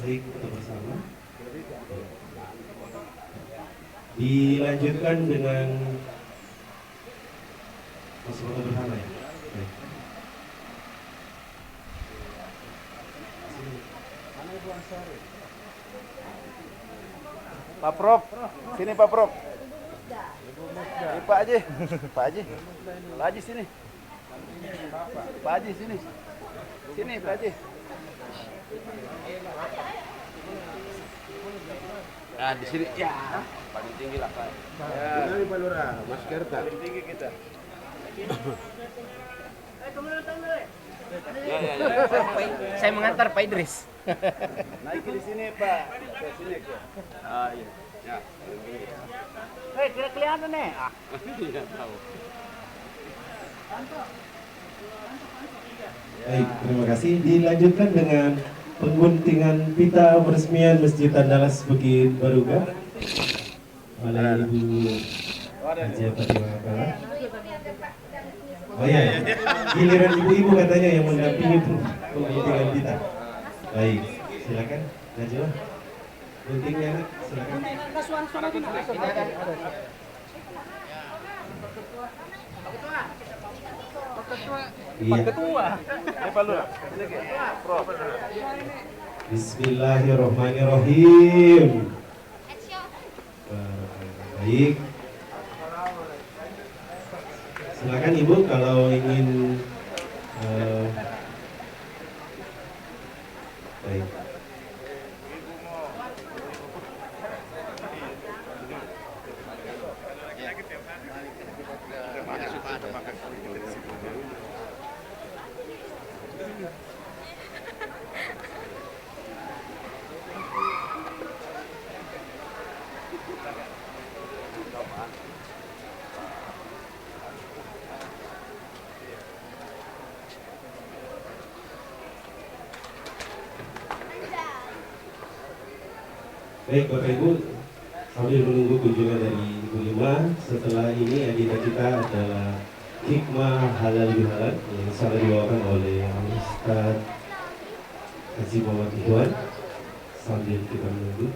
Baik, kita bersama. Dilanjutkan dengan foto bersama ya. Baik. Pak Prof, sini Pak Prof. Ini Pak Haji. Pak Haji sini. Pak Haji sini. Sini Pak Haji. Nah, di sini ya. Paling tinggi lah Pak. Ya. Ini Pak Lurah, Mas Kerta. Paling tinggi kita. Ya. Saya mengantar Pak Idris. Naik di sini Pak. Ke sini. Ah iya. Ya. Hei, tidak kelihatan nih. Iya tahu. Baik, terima kasih. Dilanjutkan dengan pengguntingan pita peresmian Masjid Andalas Bukit Baruga oleh Ibu Haji Fatimah Kala. Oh iya, giliran ibu-ibu katanya yang mendampingi pengguntingan pita. Baik, silakan Najwa. Guntingnya nak, silakan. Pak Ketua. Pak Lurah. Prof. Bismillahirrahmanirrahim. Baik. Silakan Ibu kalau ingin baik. Baik Bapak Ibu, sambil menunggu kunjungan dari Ibu Lima, setelah ini agenda kita adalah hikmah halal bihalal yang sangat dibawakan oleh Ustaz Haji Muhammad Ikhwan. Sambil kita menunggu.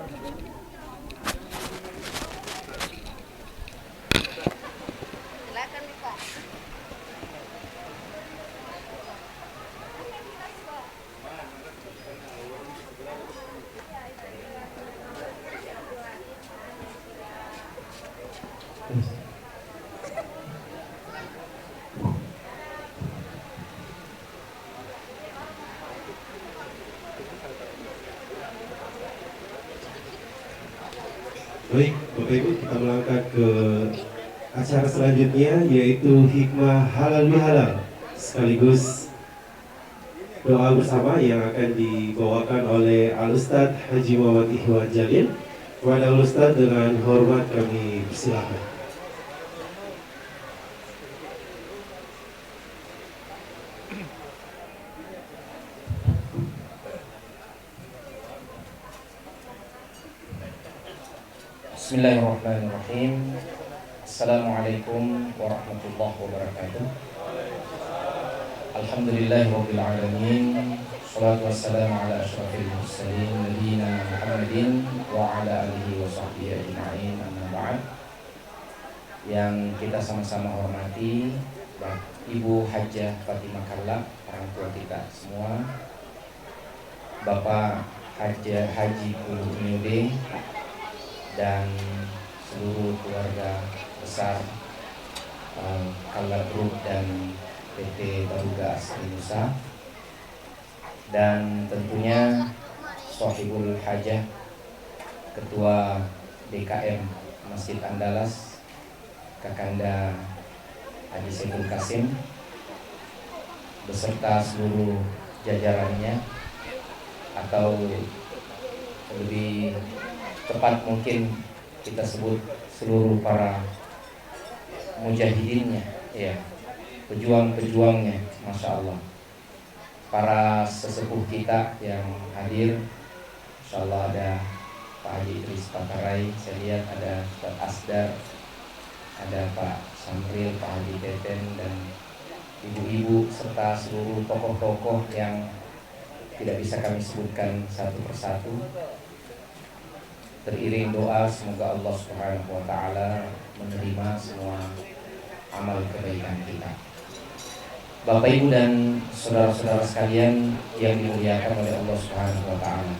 Silakan Pak. Baik, Bapak Ibu, kita melangkah ke acara selanjutnya, yaitu hikmah halal bihalal sekaligus doa bersama yang akan dibawakan oleh Al-Ustadz Haji Muhammad Ikhwan Jalil. Kepada Al-Ustadz dengan hormat kami persilakan. Bismillahirrahmanirrahim. Assalamualaikum warahmatullahi wabarakatuh. Alhamdulillahirabbil alamin. Shalatu wassalamu ala asyrafil mursalin nabiyina Muhammadin wa ala alihi wa sahbihi ajma'in. Amma ba'd. Yang kita sama-sama hormati Ibu Hajjah Fatimah Kalla, orang tua kita semua, Bapak Haji Pulu Nyude, dan seluruh keluarga besar Kalla Group dan PT Baruga Asri Nusa, dan tentunya Sohibul Hajah, Ketua DKM Masjid Andalas, Kakanda Haji Saiful Kasim, beserta seluruh jajarannya, atau lebih tepat mungkin kita sebut seluruh para mujahidinnya, ya, pejuang-pejuangnya, Masya Allah, para sesepuh kita yang hadir. Insya Allah ada Pak Haji Idris Pakarai, saya lihat ada Pak Asdar, ada Pak Samril, Pak Haji Teten, dan ibu-ibu serta seluruh tokoh-tokoh yang tidak bisa kami sebutkan satu persatu. Teriring doa semoga Allah Subhanahu wa taala menerima semua amal kebaikan kita. Bapak Ibu dan saudara-saudara sekalian yang dimuliakan oleh Allah Subhanahu wa taala.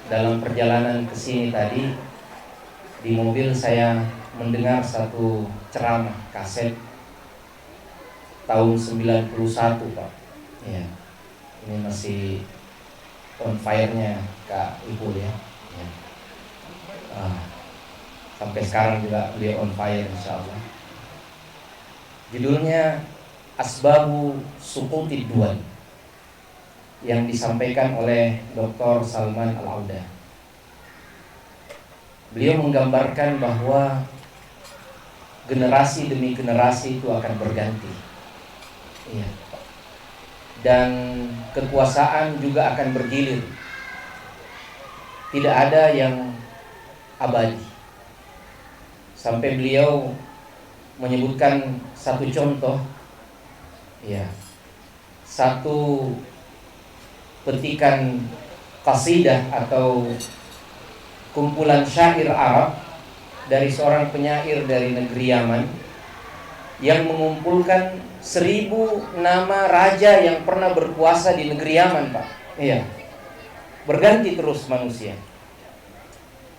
Dalam perjalanan ke sini tadi di mobil saya mendengar satu ceramah kaset tahun 91, Pak. Ya. Ini masih on fire-nya Kak Ibu ya. Sampai sekarang juga beliau on fire insyaallah. Judulnya Asbabu Suqutid Dual, yang disampaikan oleh Dr. Salman Al-Auda. Beliau menggambarkan bahwa generasi demi generasi itu akan berganti. Iya. Dan kekuasaan juga akan bergilir. Tidak ada yang abadi. Sampai beliau menyebutkan satu contoh, ya, satu petikan qasidah atau kumpulan syair Arab dari seorang penyair dari negeri Yaman yang mengumpulkan 1000 nama raja yang pernah berkuasa di negeri Yaman, Pak. Iya. Berganti terus manusia.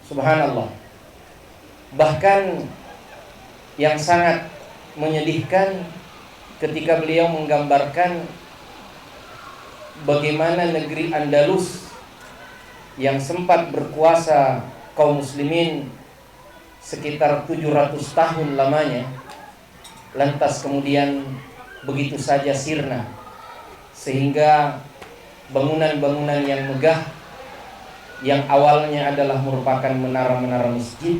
Subhanallah. Bahkan yang sangat menyedihkan ketika beliau menggambarkan bagaimana negeri Andalus yang sempat berkuasa kaum muslimin sekitar 700 tahun lamanya, lantas kemudian begitu saja sirna, sehingga bangunan-bangunan yang megah yang awalnya adalah merupakan menara-menara masjid,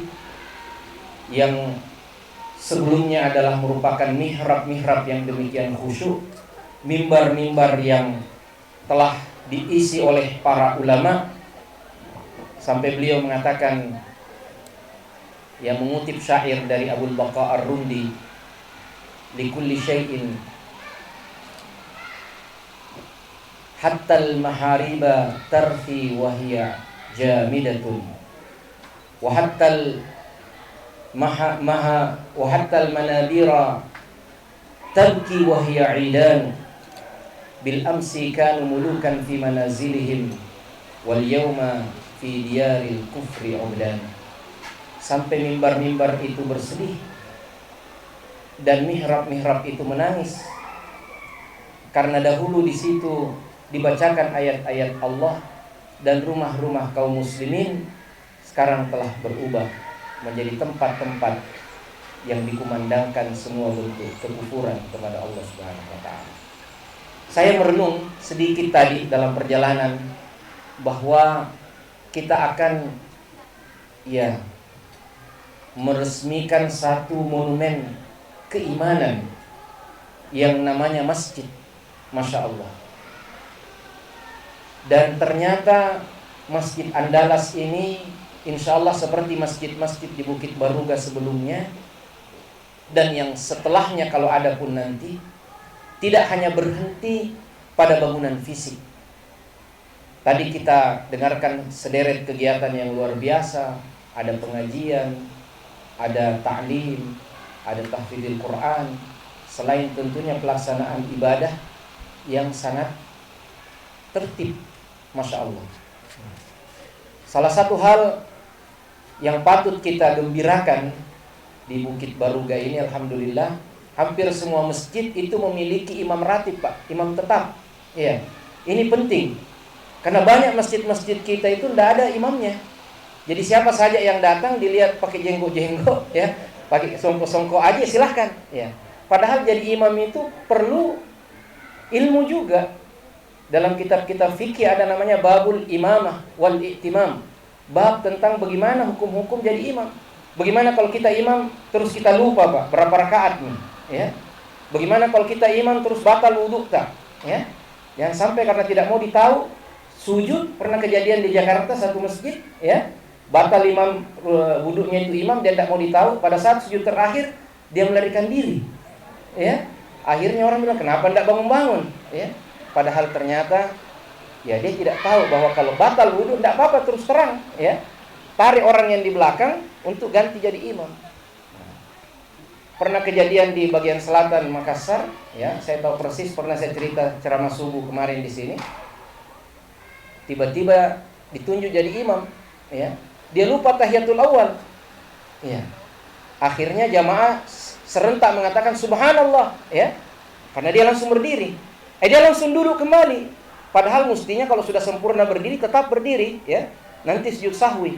yang sebelumnya adalah merupakan mihrab-mihrab yang demikian khusyuk, mimbar-mimbar yang telah diisi oleh para ulama, sampai beliau mengatakan, yang mengutip syair dari Abul Baqa Ar-Rundi, likulli syai'in hatta al-mahariba tarfi wa hiya jamidatun wa hatta al-manabira tabki wa hiya 'idan bil amsi kanu mulukan fi manazilihim wal yawma fi diyaril kufri 'ubdan. Sampai mimbar-mimbar itu bersedih dan mihrab-mihrab itu menangis karena dahulu di situ dibacakan ayat-ayat Allah dan rumah-rumah kaum muslimin sekarang telah berubah menjadi tempat-tempat yang dikumandangkan semua bentuk kekufuran kepada Allah Subhanahu wa taala. Saya merenung sedikit tadi dalam perjalanan bahwa kita akan meresmikan satu monumen keimanan yang namanya masjid. Masya Allah. Dan ternyata Masjid Andalas ini insya Allah seperti masjid-masjid di Bukit Baruga sebelumnya dan yang setelahnya kalau ada pun nanti, tidak hanya berhenti pada bangunan fisik. Tadi kita dengarkan sederet kegiatan yang luar biasa, ada pengajian, ada ta'lim, ada tahfidzul Quran, selain tentunya pelaksanaan ibadah yang sangat tertib, Masya Allah. Salah satu hal yang patut kita gembirakan di Bukit Baruga ini, alhamdulillah, hampir semua masjid itu memiliki imam ratib, Pak, imam tetap. Ya, ini penting karena banyak masjid-masjid kita itu tidak ada imamnya. Jadi siapa saja yang datang dilihat pakai jenggot-jenggot, ya, pakai songkok-songkok aja silahkan. Ya, padahal jadi imam itu perlu ilmu juga. Dalam kitab-kitab fikih ada namanya babul imamah wal i'timam. Bab tentang bagaimana hukum-hukum jadi imam. Bagaimana kalau kita imam terus kita lupa, Pak, berapa rakaat nih, ya? Bagaimana kalau kita imam terus batal wudhu tak, ya? Jangan sampai karena tidak mau ditahu sujud. Pernah kejadian di Jakarta satu masjid, ya, batal imam wudhunya itu imam, dia tidak mau ditahu. Pada saat sujud terakhir dia melarikan diri, ya. Akhirnya orang bilang kenapa tidak bangun-bangun, ya? Padahal ternyata ya dia tidak tahu bahwa kalau batal wudhu tidak apa-apa, terus terang, ya, tarik orang yang di belakang untuk ganti jadi imam. Pernah kejadian di bagian selatan Makassar, ya, saya tahu persis, pernah saya cerita ceramah subuh kemarin di sini. Tiba-tiba ditunjuk jadi imam, ya, dia lupa tahiyatul awal, ya. Akhirnya jamaah serentak mengatakan subhanallah, ya, karena dia langsung berdiri. Dia langsung duduk kembali. Padahal mestinya kalau sudah sempurna berdiri tetap berdiri, ya. Nanti sujud sahwi.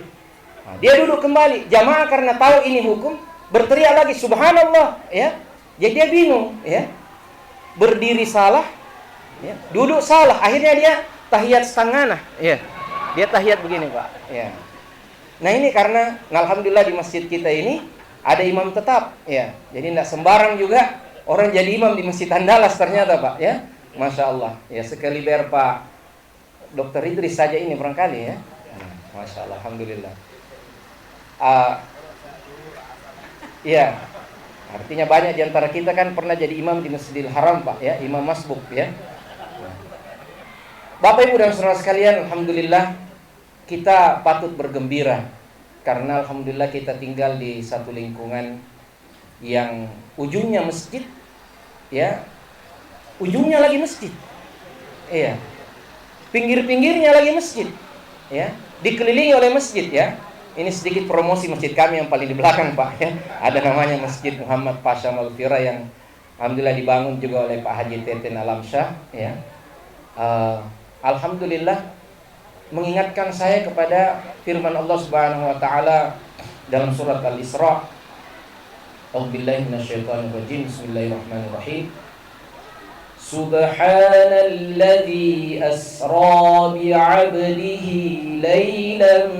Nah, dia duduk kembali. Jamaah karena tahu ini hukum berteriak lagi subhanallah, ya. Jadi dia bingung, ya. Berdiri salah, ya. Duduk salah. Akhirnya dia tahiyat setengah, ya. Dia tahiyat begini, Pak, ya. Nah, ini karena alhamdulillah di masjid kita ini ada imam tetap, ya. Jadi tidak sembarang juga orang jadi imam di Masjid Andalas ternyata, Pak, ya. Masya Allah, ya, sekali bayar Pak Dr. Idris saja ini barangkali, ya. Masya Allah, alhamdulillah. Ya, artinya banyak di antara kita kan pernah jadi imam di Masjidil Haram, Pak, ya, imam masbuk, ya. Bapak Ibu dan saudara sekalian, alhamdulillah kita patut bergembira karena alhamdulillah kita tinggal di satu lingkungan yang ujungnya masjid, ya. Ujungnya lagi masjid, iya. Pinggir-pinggirnya lagi masjid, ya. Dikelilingi oleh masjid, ya. Ini sedikit promosi masjid kami yang paling di belakang, Pak, ya. Ada namanya Masjid Muhammad Pasha Malfira yang alhamdulillah dibangun juga oleh Pak Haji Teten Alamsyah, ya. Alhamdulillah mengingatkan saya kepada firman Allah Subhanahu wa taala dalam surat Al-Isra. A'udzubillahi minasyaitonirrajim. Bismillahirrahmanirrahim. Subhanalladzi asra bi'abdihi laylan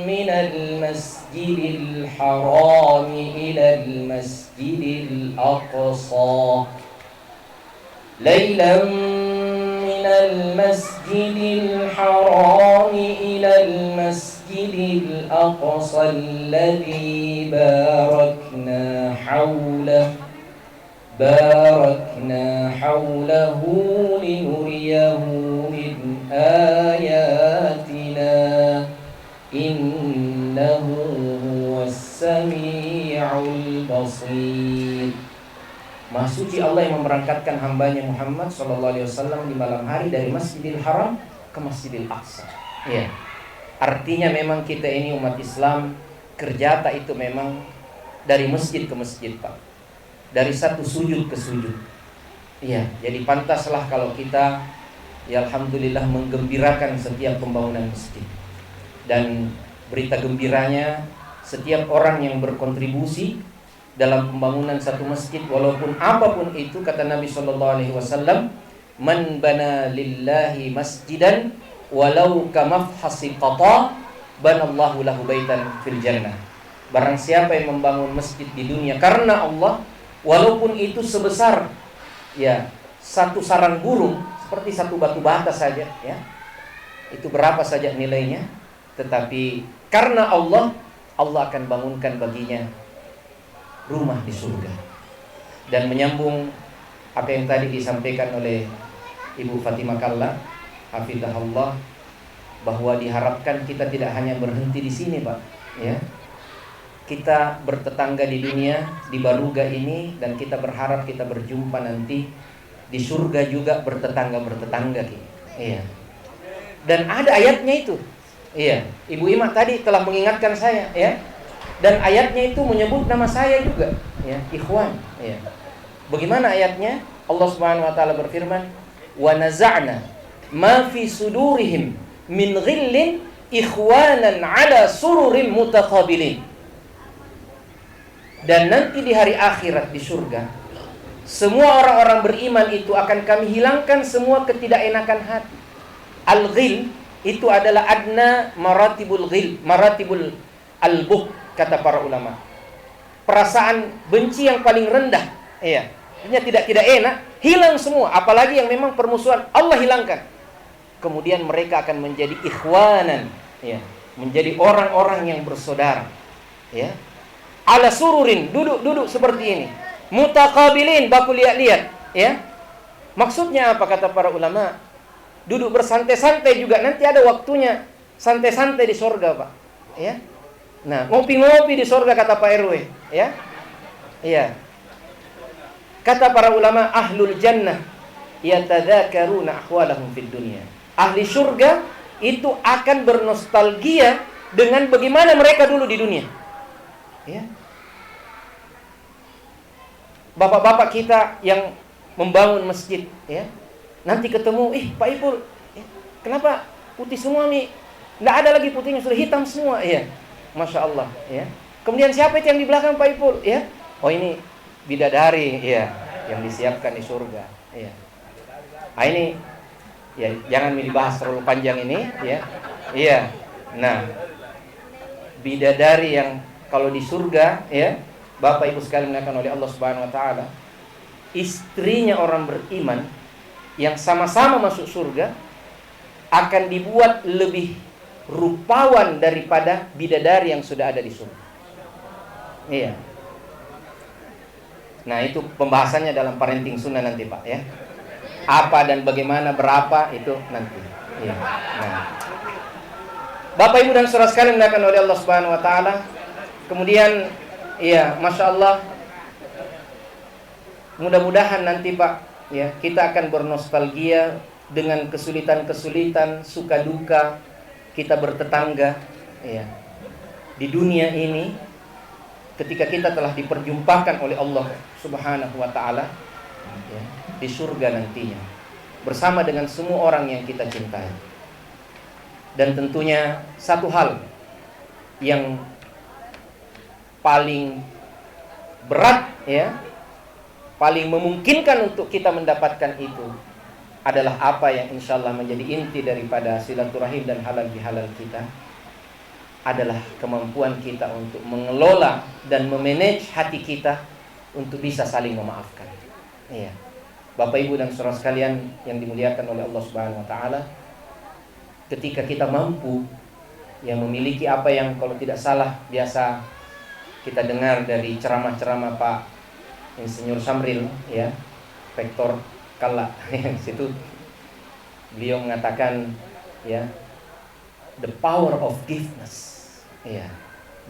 minal masjidil haram ilal masjidil aqsa. Laylan minal masjidil haram ilal masjidil aqsa alladzi barakna hawlahu باركنا حوله لنريه بآياتنا إنه هو السميع البصير. Maha suci Allah yang memberangkatkan hambanya Muhammad SAW di malam hari dari Masjidil Haram ke Masjidil Aqsa. Ya. Artinya memang kita ini umat Islam kerjata itu memang dari masjid ke masjid, Pak. Dari satu sujud ke sujud. Iya, jadi pantaslah kalau kita ya alhamdulillah menggembirakan setiap pembangunan masjid. Dan berita gembiranya setiap orang yang berkontribusi dalam pembangunan satu masjid walaupun apapun itu, kata Nabi SAW, man bana lillahi masjidan walau kamafhasi qata banallahu lahu baitan fil jannah. Barang siapa yang membangun masjid di dunia karena Allah, walaupun itu sebesar ya satu sarang burung, seperti satu batu bata saja ya, itu berapa saja nilainya, tetapi karena Allah, Allah akan bangunkan baginya rumah di surga. Dan menyambung apa yang tadi disampaikan oleh Ibu Fatimah Kalla, hafizahullah, bahwa diharapkan kita tidak hanya berhenti di sini, Pak, ya. Kita bertetangga di dunia, di Baruga ini, dan kita berharap kita berjumpa nanti di surga juga bertetangga gitu. Iya. Dan ada ayatnya itu. Iya, Ibu Ima tadi telah mengingatkan saya, ya. Dan ayatnya itu menyebut nama saya juga, ya, ikhwan, ya. Bagaimana ayatnya? Allah Subhanahu wa taala berfirman, "Wa naza'na ma fi sudurihim min ghillin ikhwanan 'ala sururin mutaqabilin." Dan nanti di hari akhirat di surga, semua orang-orang beriman itu akan kami hilangkan semua ketidakenakan hati. Al-ghil itu adalah adna maratibul ghil, maratibul al-bukh, kata para ulama. Perasaan benci yang paling rendah, iya. Artinya tidak enak, hilang semua, apalagi yang memang permusuhan, Allah hilangkan. Kemudian mereka akan menjadi ikhwanan, ya, menjadi orang-orang yang bersaudara, ya. Ala sururin, duduk seperti ini. Mutaqabilin, baku lihat-lihat, ya. Maksudnya apa kata para ulama? Duduk bersantai-santai juga, nanti ada waktunya santai-santai di surga, Pak, ya. Nah, ngopi-ngopi di surga kata Pak RW, ya. Iya. Kata para ulama, ahlul jannah yatadzakaruna ahwalahum fid dunya. Ahli surga itu akan bernostalgia dengan bagaimana mereka dulu di dunia. Ya. Bapak-bapak kita yang membangun masjid, ya. Nanti ketemu, Pak Ipul, kenapa putih semua nih? Nggak ada lagi putihnya, sudah hitam semua, ya. Masya Allah, ya. Kemudian siapa itu yang di belakang Pak Ipul, ya? Oh, ini bidadari, ya, yang disiapkan di surga, ya. Ah, ini ya jangan dibahas terlalu panjang ini, ya. Iya. Nah, bidadari yang kalau di surga, ya, Bapak Ibu sekalian dimuliakan oleh Allah Subhanahu wa taala, istrinya orang beriman yang sama-sama masuk surga akan dibuat lebih rupawan daripada bidadari yang sudah ada di surga. Iya. Nah, itu pembahasannya dalam parenting sunnah nanti, Pak, ya. Apa dan bagaimana berapa itu nanti. Iya. Nah. Bapak Ibu dan saudara sekalian dimuliakan oleh Allah Subhanahu wa taala. Kemudian iya, Masya Allah, mudah-mudahan nanti, Pak, ya, kita akan bernostalgia dengan kesulitan-kesulitan, suka duka kita bertetangga, ya, di dunia ini, ketika kita telah diperjumpakan oleh Allah Subhanahu wa taala, ya, di surga nantinya bersama dengan semua orang yang kita cintai. Dan tentunya satu hal yang paling berat, ya, paling memungkinkan untuk kita mendapatkan itu adalah apa yang insya Allah menjadi inti daripada silaturahim dan halal bihalal kita, adalah kemampuan kita untuk mengelola dan memanage hati kita untuk bisa saling memaafkan. Iya. Bapak Ibu dan saudara sekalian yang dimuliakan oleh Allah Subhanahu wa taala, ketika kita mampu yang memiliki apa yang kalau tidak salah biasa kita dengar dari ceramah-ceramah Pak Insinyur Samril, ya, Rektor Kalla, situ beliau mengatakan ya, the power of forgiveness. Ya,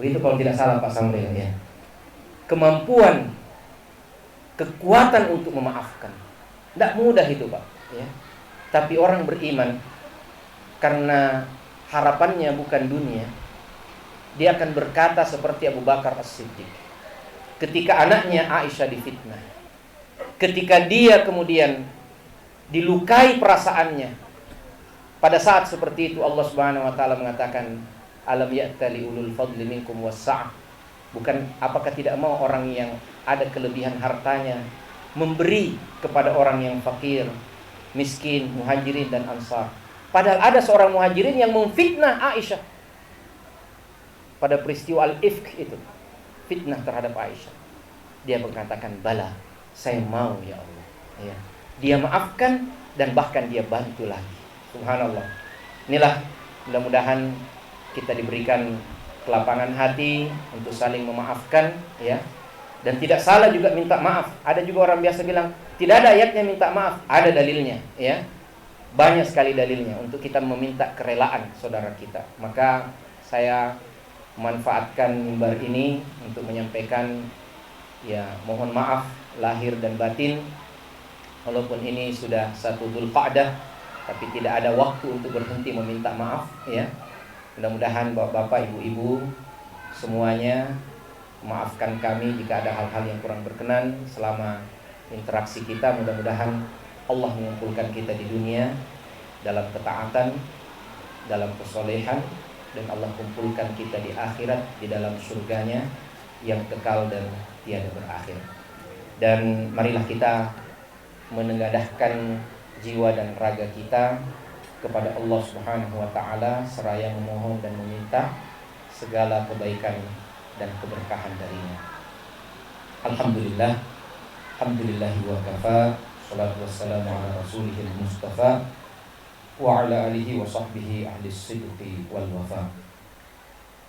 begitu kalau tidak salah Pak Samril ya. Kemampuan, kekuatan untuk memaafkan. Tidak mudah itu Pak. Ya. Tapi orang beriman karena harapannya bukan dunia, dia akan berkata seperti Abu Bakar As-Siddiq. Ketika anaknya Aisyah difitnah, ketika dia kemudian dilukai perasaannya, pada saat seperti itu Allah Subhanahu wa taala mengatakan, alam ya'tali ulul fadli minkum wassa'ah. Bukan, apakah tidak mau orang yang ada kelebihan hartanya memberi kepada orang yang fakir, miskin, muhajirin dan ansar. Padahal ada seorang muhajirin yang memfitnah Aisyah pada peristiwa al-ifk itu, fitnah terhadap Aisyah. Dia mengatakan, bala, saya mau ya Allah. Ya. Dia maafkan dan bahkan dia bantu lagi. Subhanallah. Inilah, mudah-mudahan kita diberikan kelapangan hati untuk saling memaafkan, ya. Dan tidak salah juga minta maaf. Ada juga orang biasa bilang, tidak ada ayatnya minta maaf. Ada dalilnya, ya. Banyak sekali dalilnya untuk kita meminta kerelaan saudara kita. Maka saya memanfaatkan mimbar ini untuk menyampaikan, ya, mohon maaf lahir dan batin. Walaupun ini sudah 1 Dzulqa'dah, tapi tidak ada waktu untuk berhenti meminta maaf, ya. Mudah-mudahan bapak-bapak, ibu-ibu semuanya maafkan kami jika ada hal-hal yang kurang berkenan selama interaksi kita. Mudah-mudahan Allah mengumpulkan kita di dunia dalam ketaatan, dalam kesolehan, dan Allah kumpulkan kita di akhirat di dalam surganya yang kekal dan tiada berakhir. Dan marilah kita menengadahkan jiwa dan raga kita kepada Allah Subhanahu wa taala seraya memohon dan meminta segala kebaikan dan keberkahan darinya. Alhamdulillah, alhamdulillahi wa kafa, salatu wassalamu ala rasulihil mustafa wa ala alihi wa sahbihi ahli sidqi wal wafa.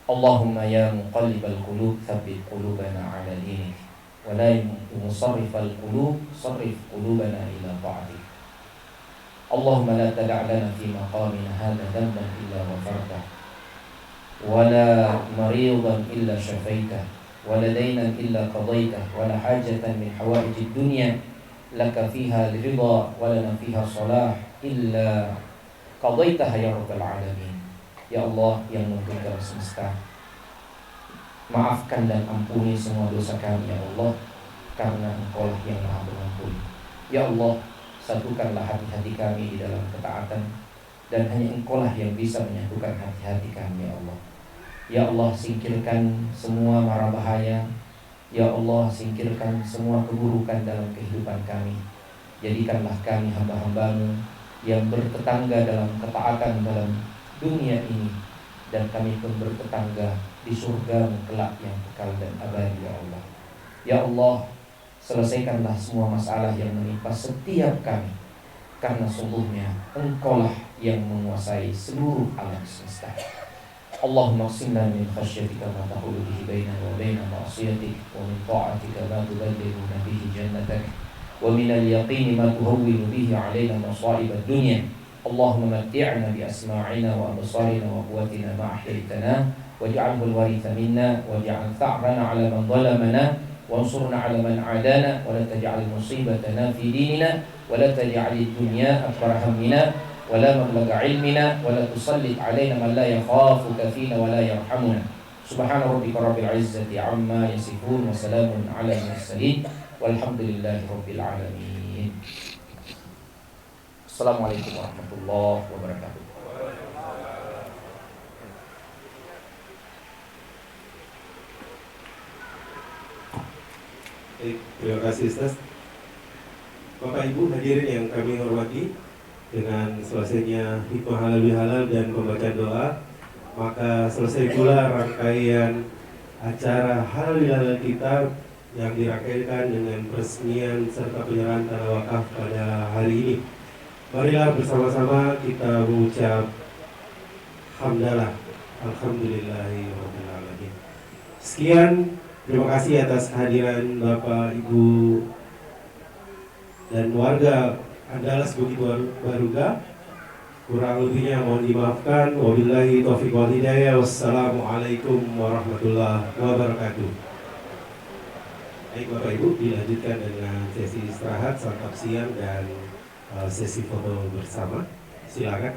Allahumma ya muqallibal qulub tsabbit qulubana ala dinik wa la musarrifal qulub sarrif qulubana ila ta'atik. Allahumma la tada' lana fi maqamina hadha dhanban illa ghafartah wa la maridan illa shafaitah wa la daynan illa qadaitah wa la hajatan min hawaijid dunya laka fiha ridha wa lana fiha salah illa qadaitah ya rabbal alamin. Ya Allah yang menggugah semesta, maafkan dan ampuni semua dosa kami ya Allah, karena Engkau lah yang Maha Pengampun. Ya Allah, satukanlah hati-hati kami di dalam ketaatan, dan hanya Engkau lah yang bisa menyatukan hati-hati kami ya Allah. Ya Allah, singkirkan semua mara bahaya. Ya Allah, singkirkan semua keburukan dalam kehidupan kami. Jadikanlah kami hamba-Hamba-Mu yang bertetangga dalam ketaatan dalam dunia ini, dan kami pun bertetangga di surga-Mu kelak yang kekal dan abadi ya Allah. Ya Allah, selesaikanlah semua masalah yang menimpa setiap kami, karena sungguhnya Engkaulah yang menguasai seluruh alam semesta. Allahumma qsimna min khasyatika ma tahulu bihi bainana wa baina ma'siyatik, wa min ta'atika ma tuballighuna bihi jannatak, wa min al-yaqini ma tuhawwinu bihi 'alaina masa'ib ad-dunya. Allahumma matti'na bi asma'ina wa absarina wa quwwatina ma ahyaytana waj'alhu al-waritha minna waj'al tha'rana 'ala man zalamana وانصرنا على من عادانا ولا تجعل مصيبتنا في ديننا ولا تجعل الدنيا أكبر همنا ولا مبلغ علمنا ولا تسلط علينا من لا يخافك فينا ولا يرحمنا. سبحان ربك رب العزة عما يصفون وسلام على المرسلين والحمد لله رب العالمين. السلام عليكم ورحمة الله وبركاته. Terima kasih Ustaz. Bapak Ibu hadirin yang kami hormati, dengan selesainya hikmah halal bihalal dan pembacaan doa, maka selesai pula rangkaian acara halal bihalal kita yang dirangkaikan dengan peresmian serta penyerahan tanah wakaf pada hari ini. Marilah bersama-sama kita mengucap hamdalah, alhamdulillahirabbil alamin. Sekian. Terima kasih atas kehadiran Bapak, Ibu, dan warga Andalas Bukit Baruga. Kurang lebihnya mohon dimaafkan. Wabillahi taufiq wal hidayah. Wassalamualaikum warahmatullahi wabarakatuh. Baik Bapak Ibu, dilanjutkan dengan sesi istirahat, santap siang dan sesi foto bersama. Silakan.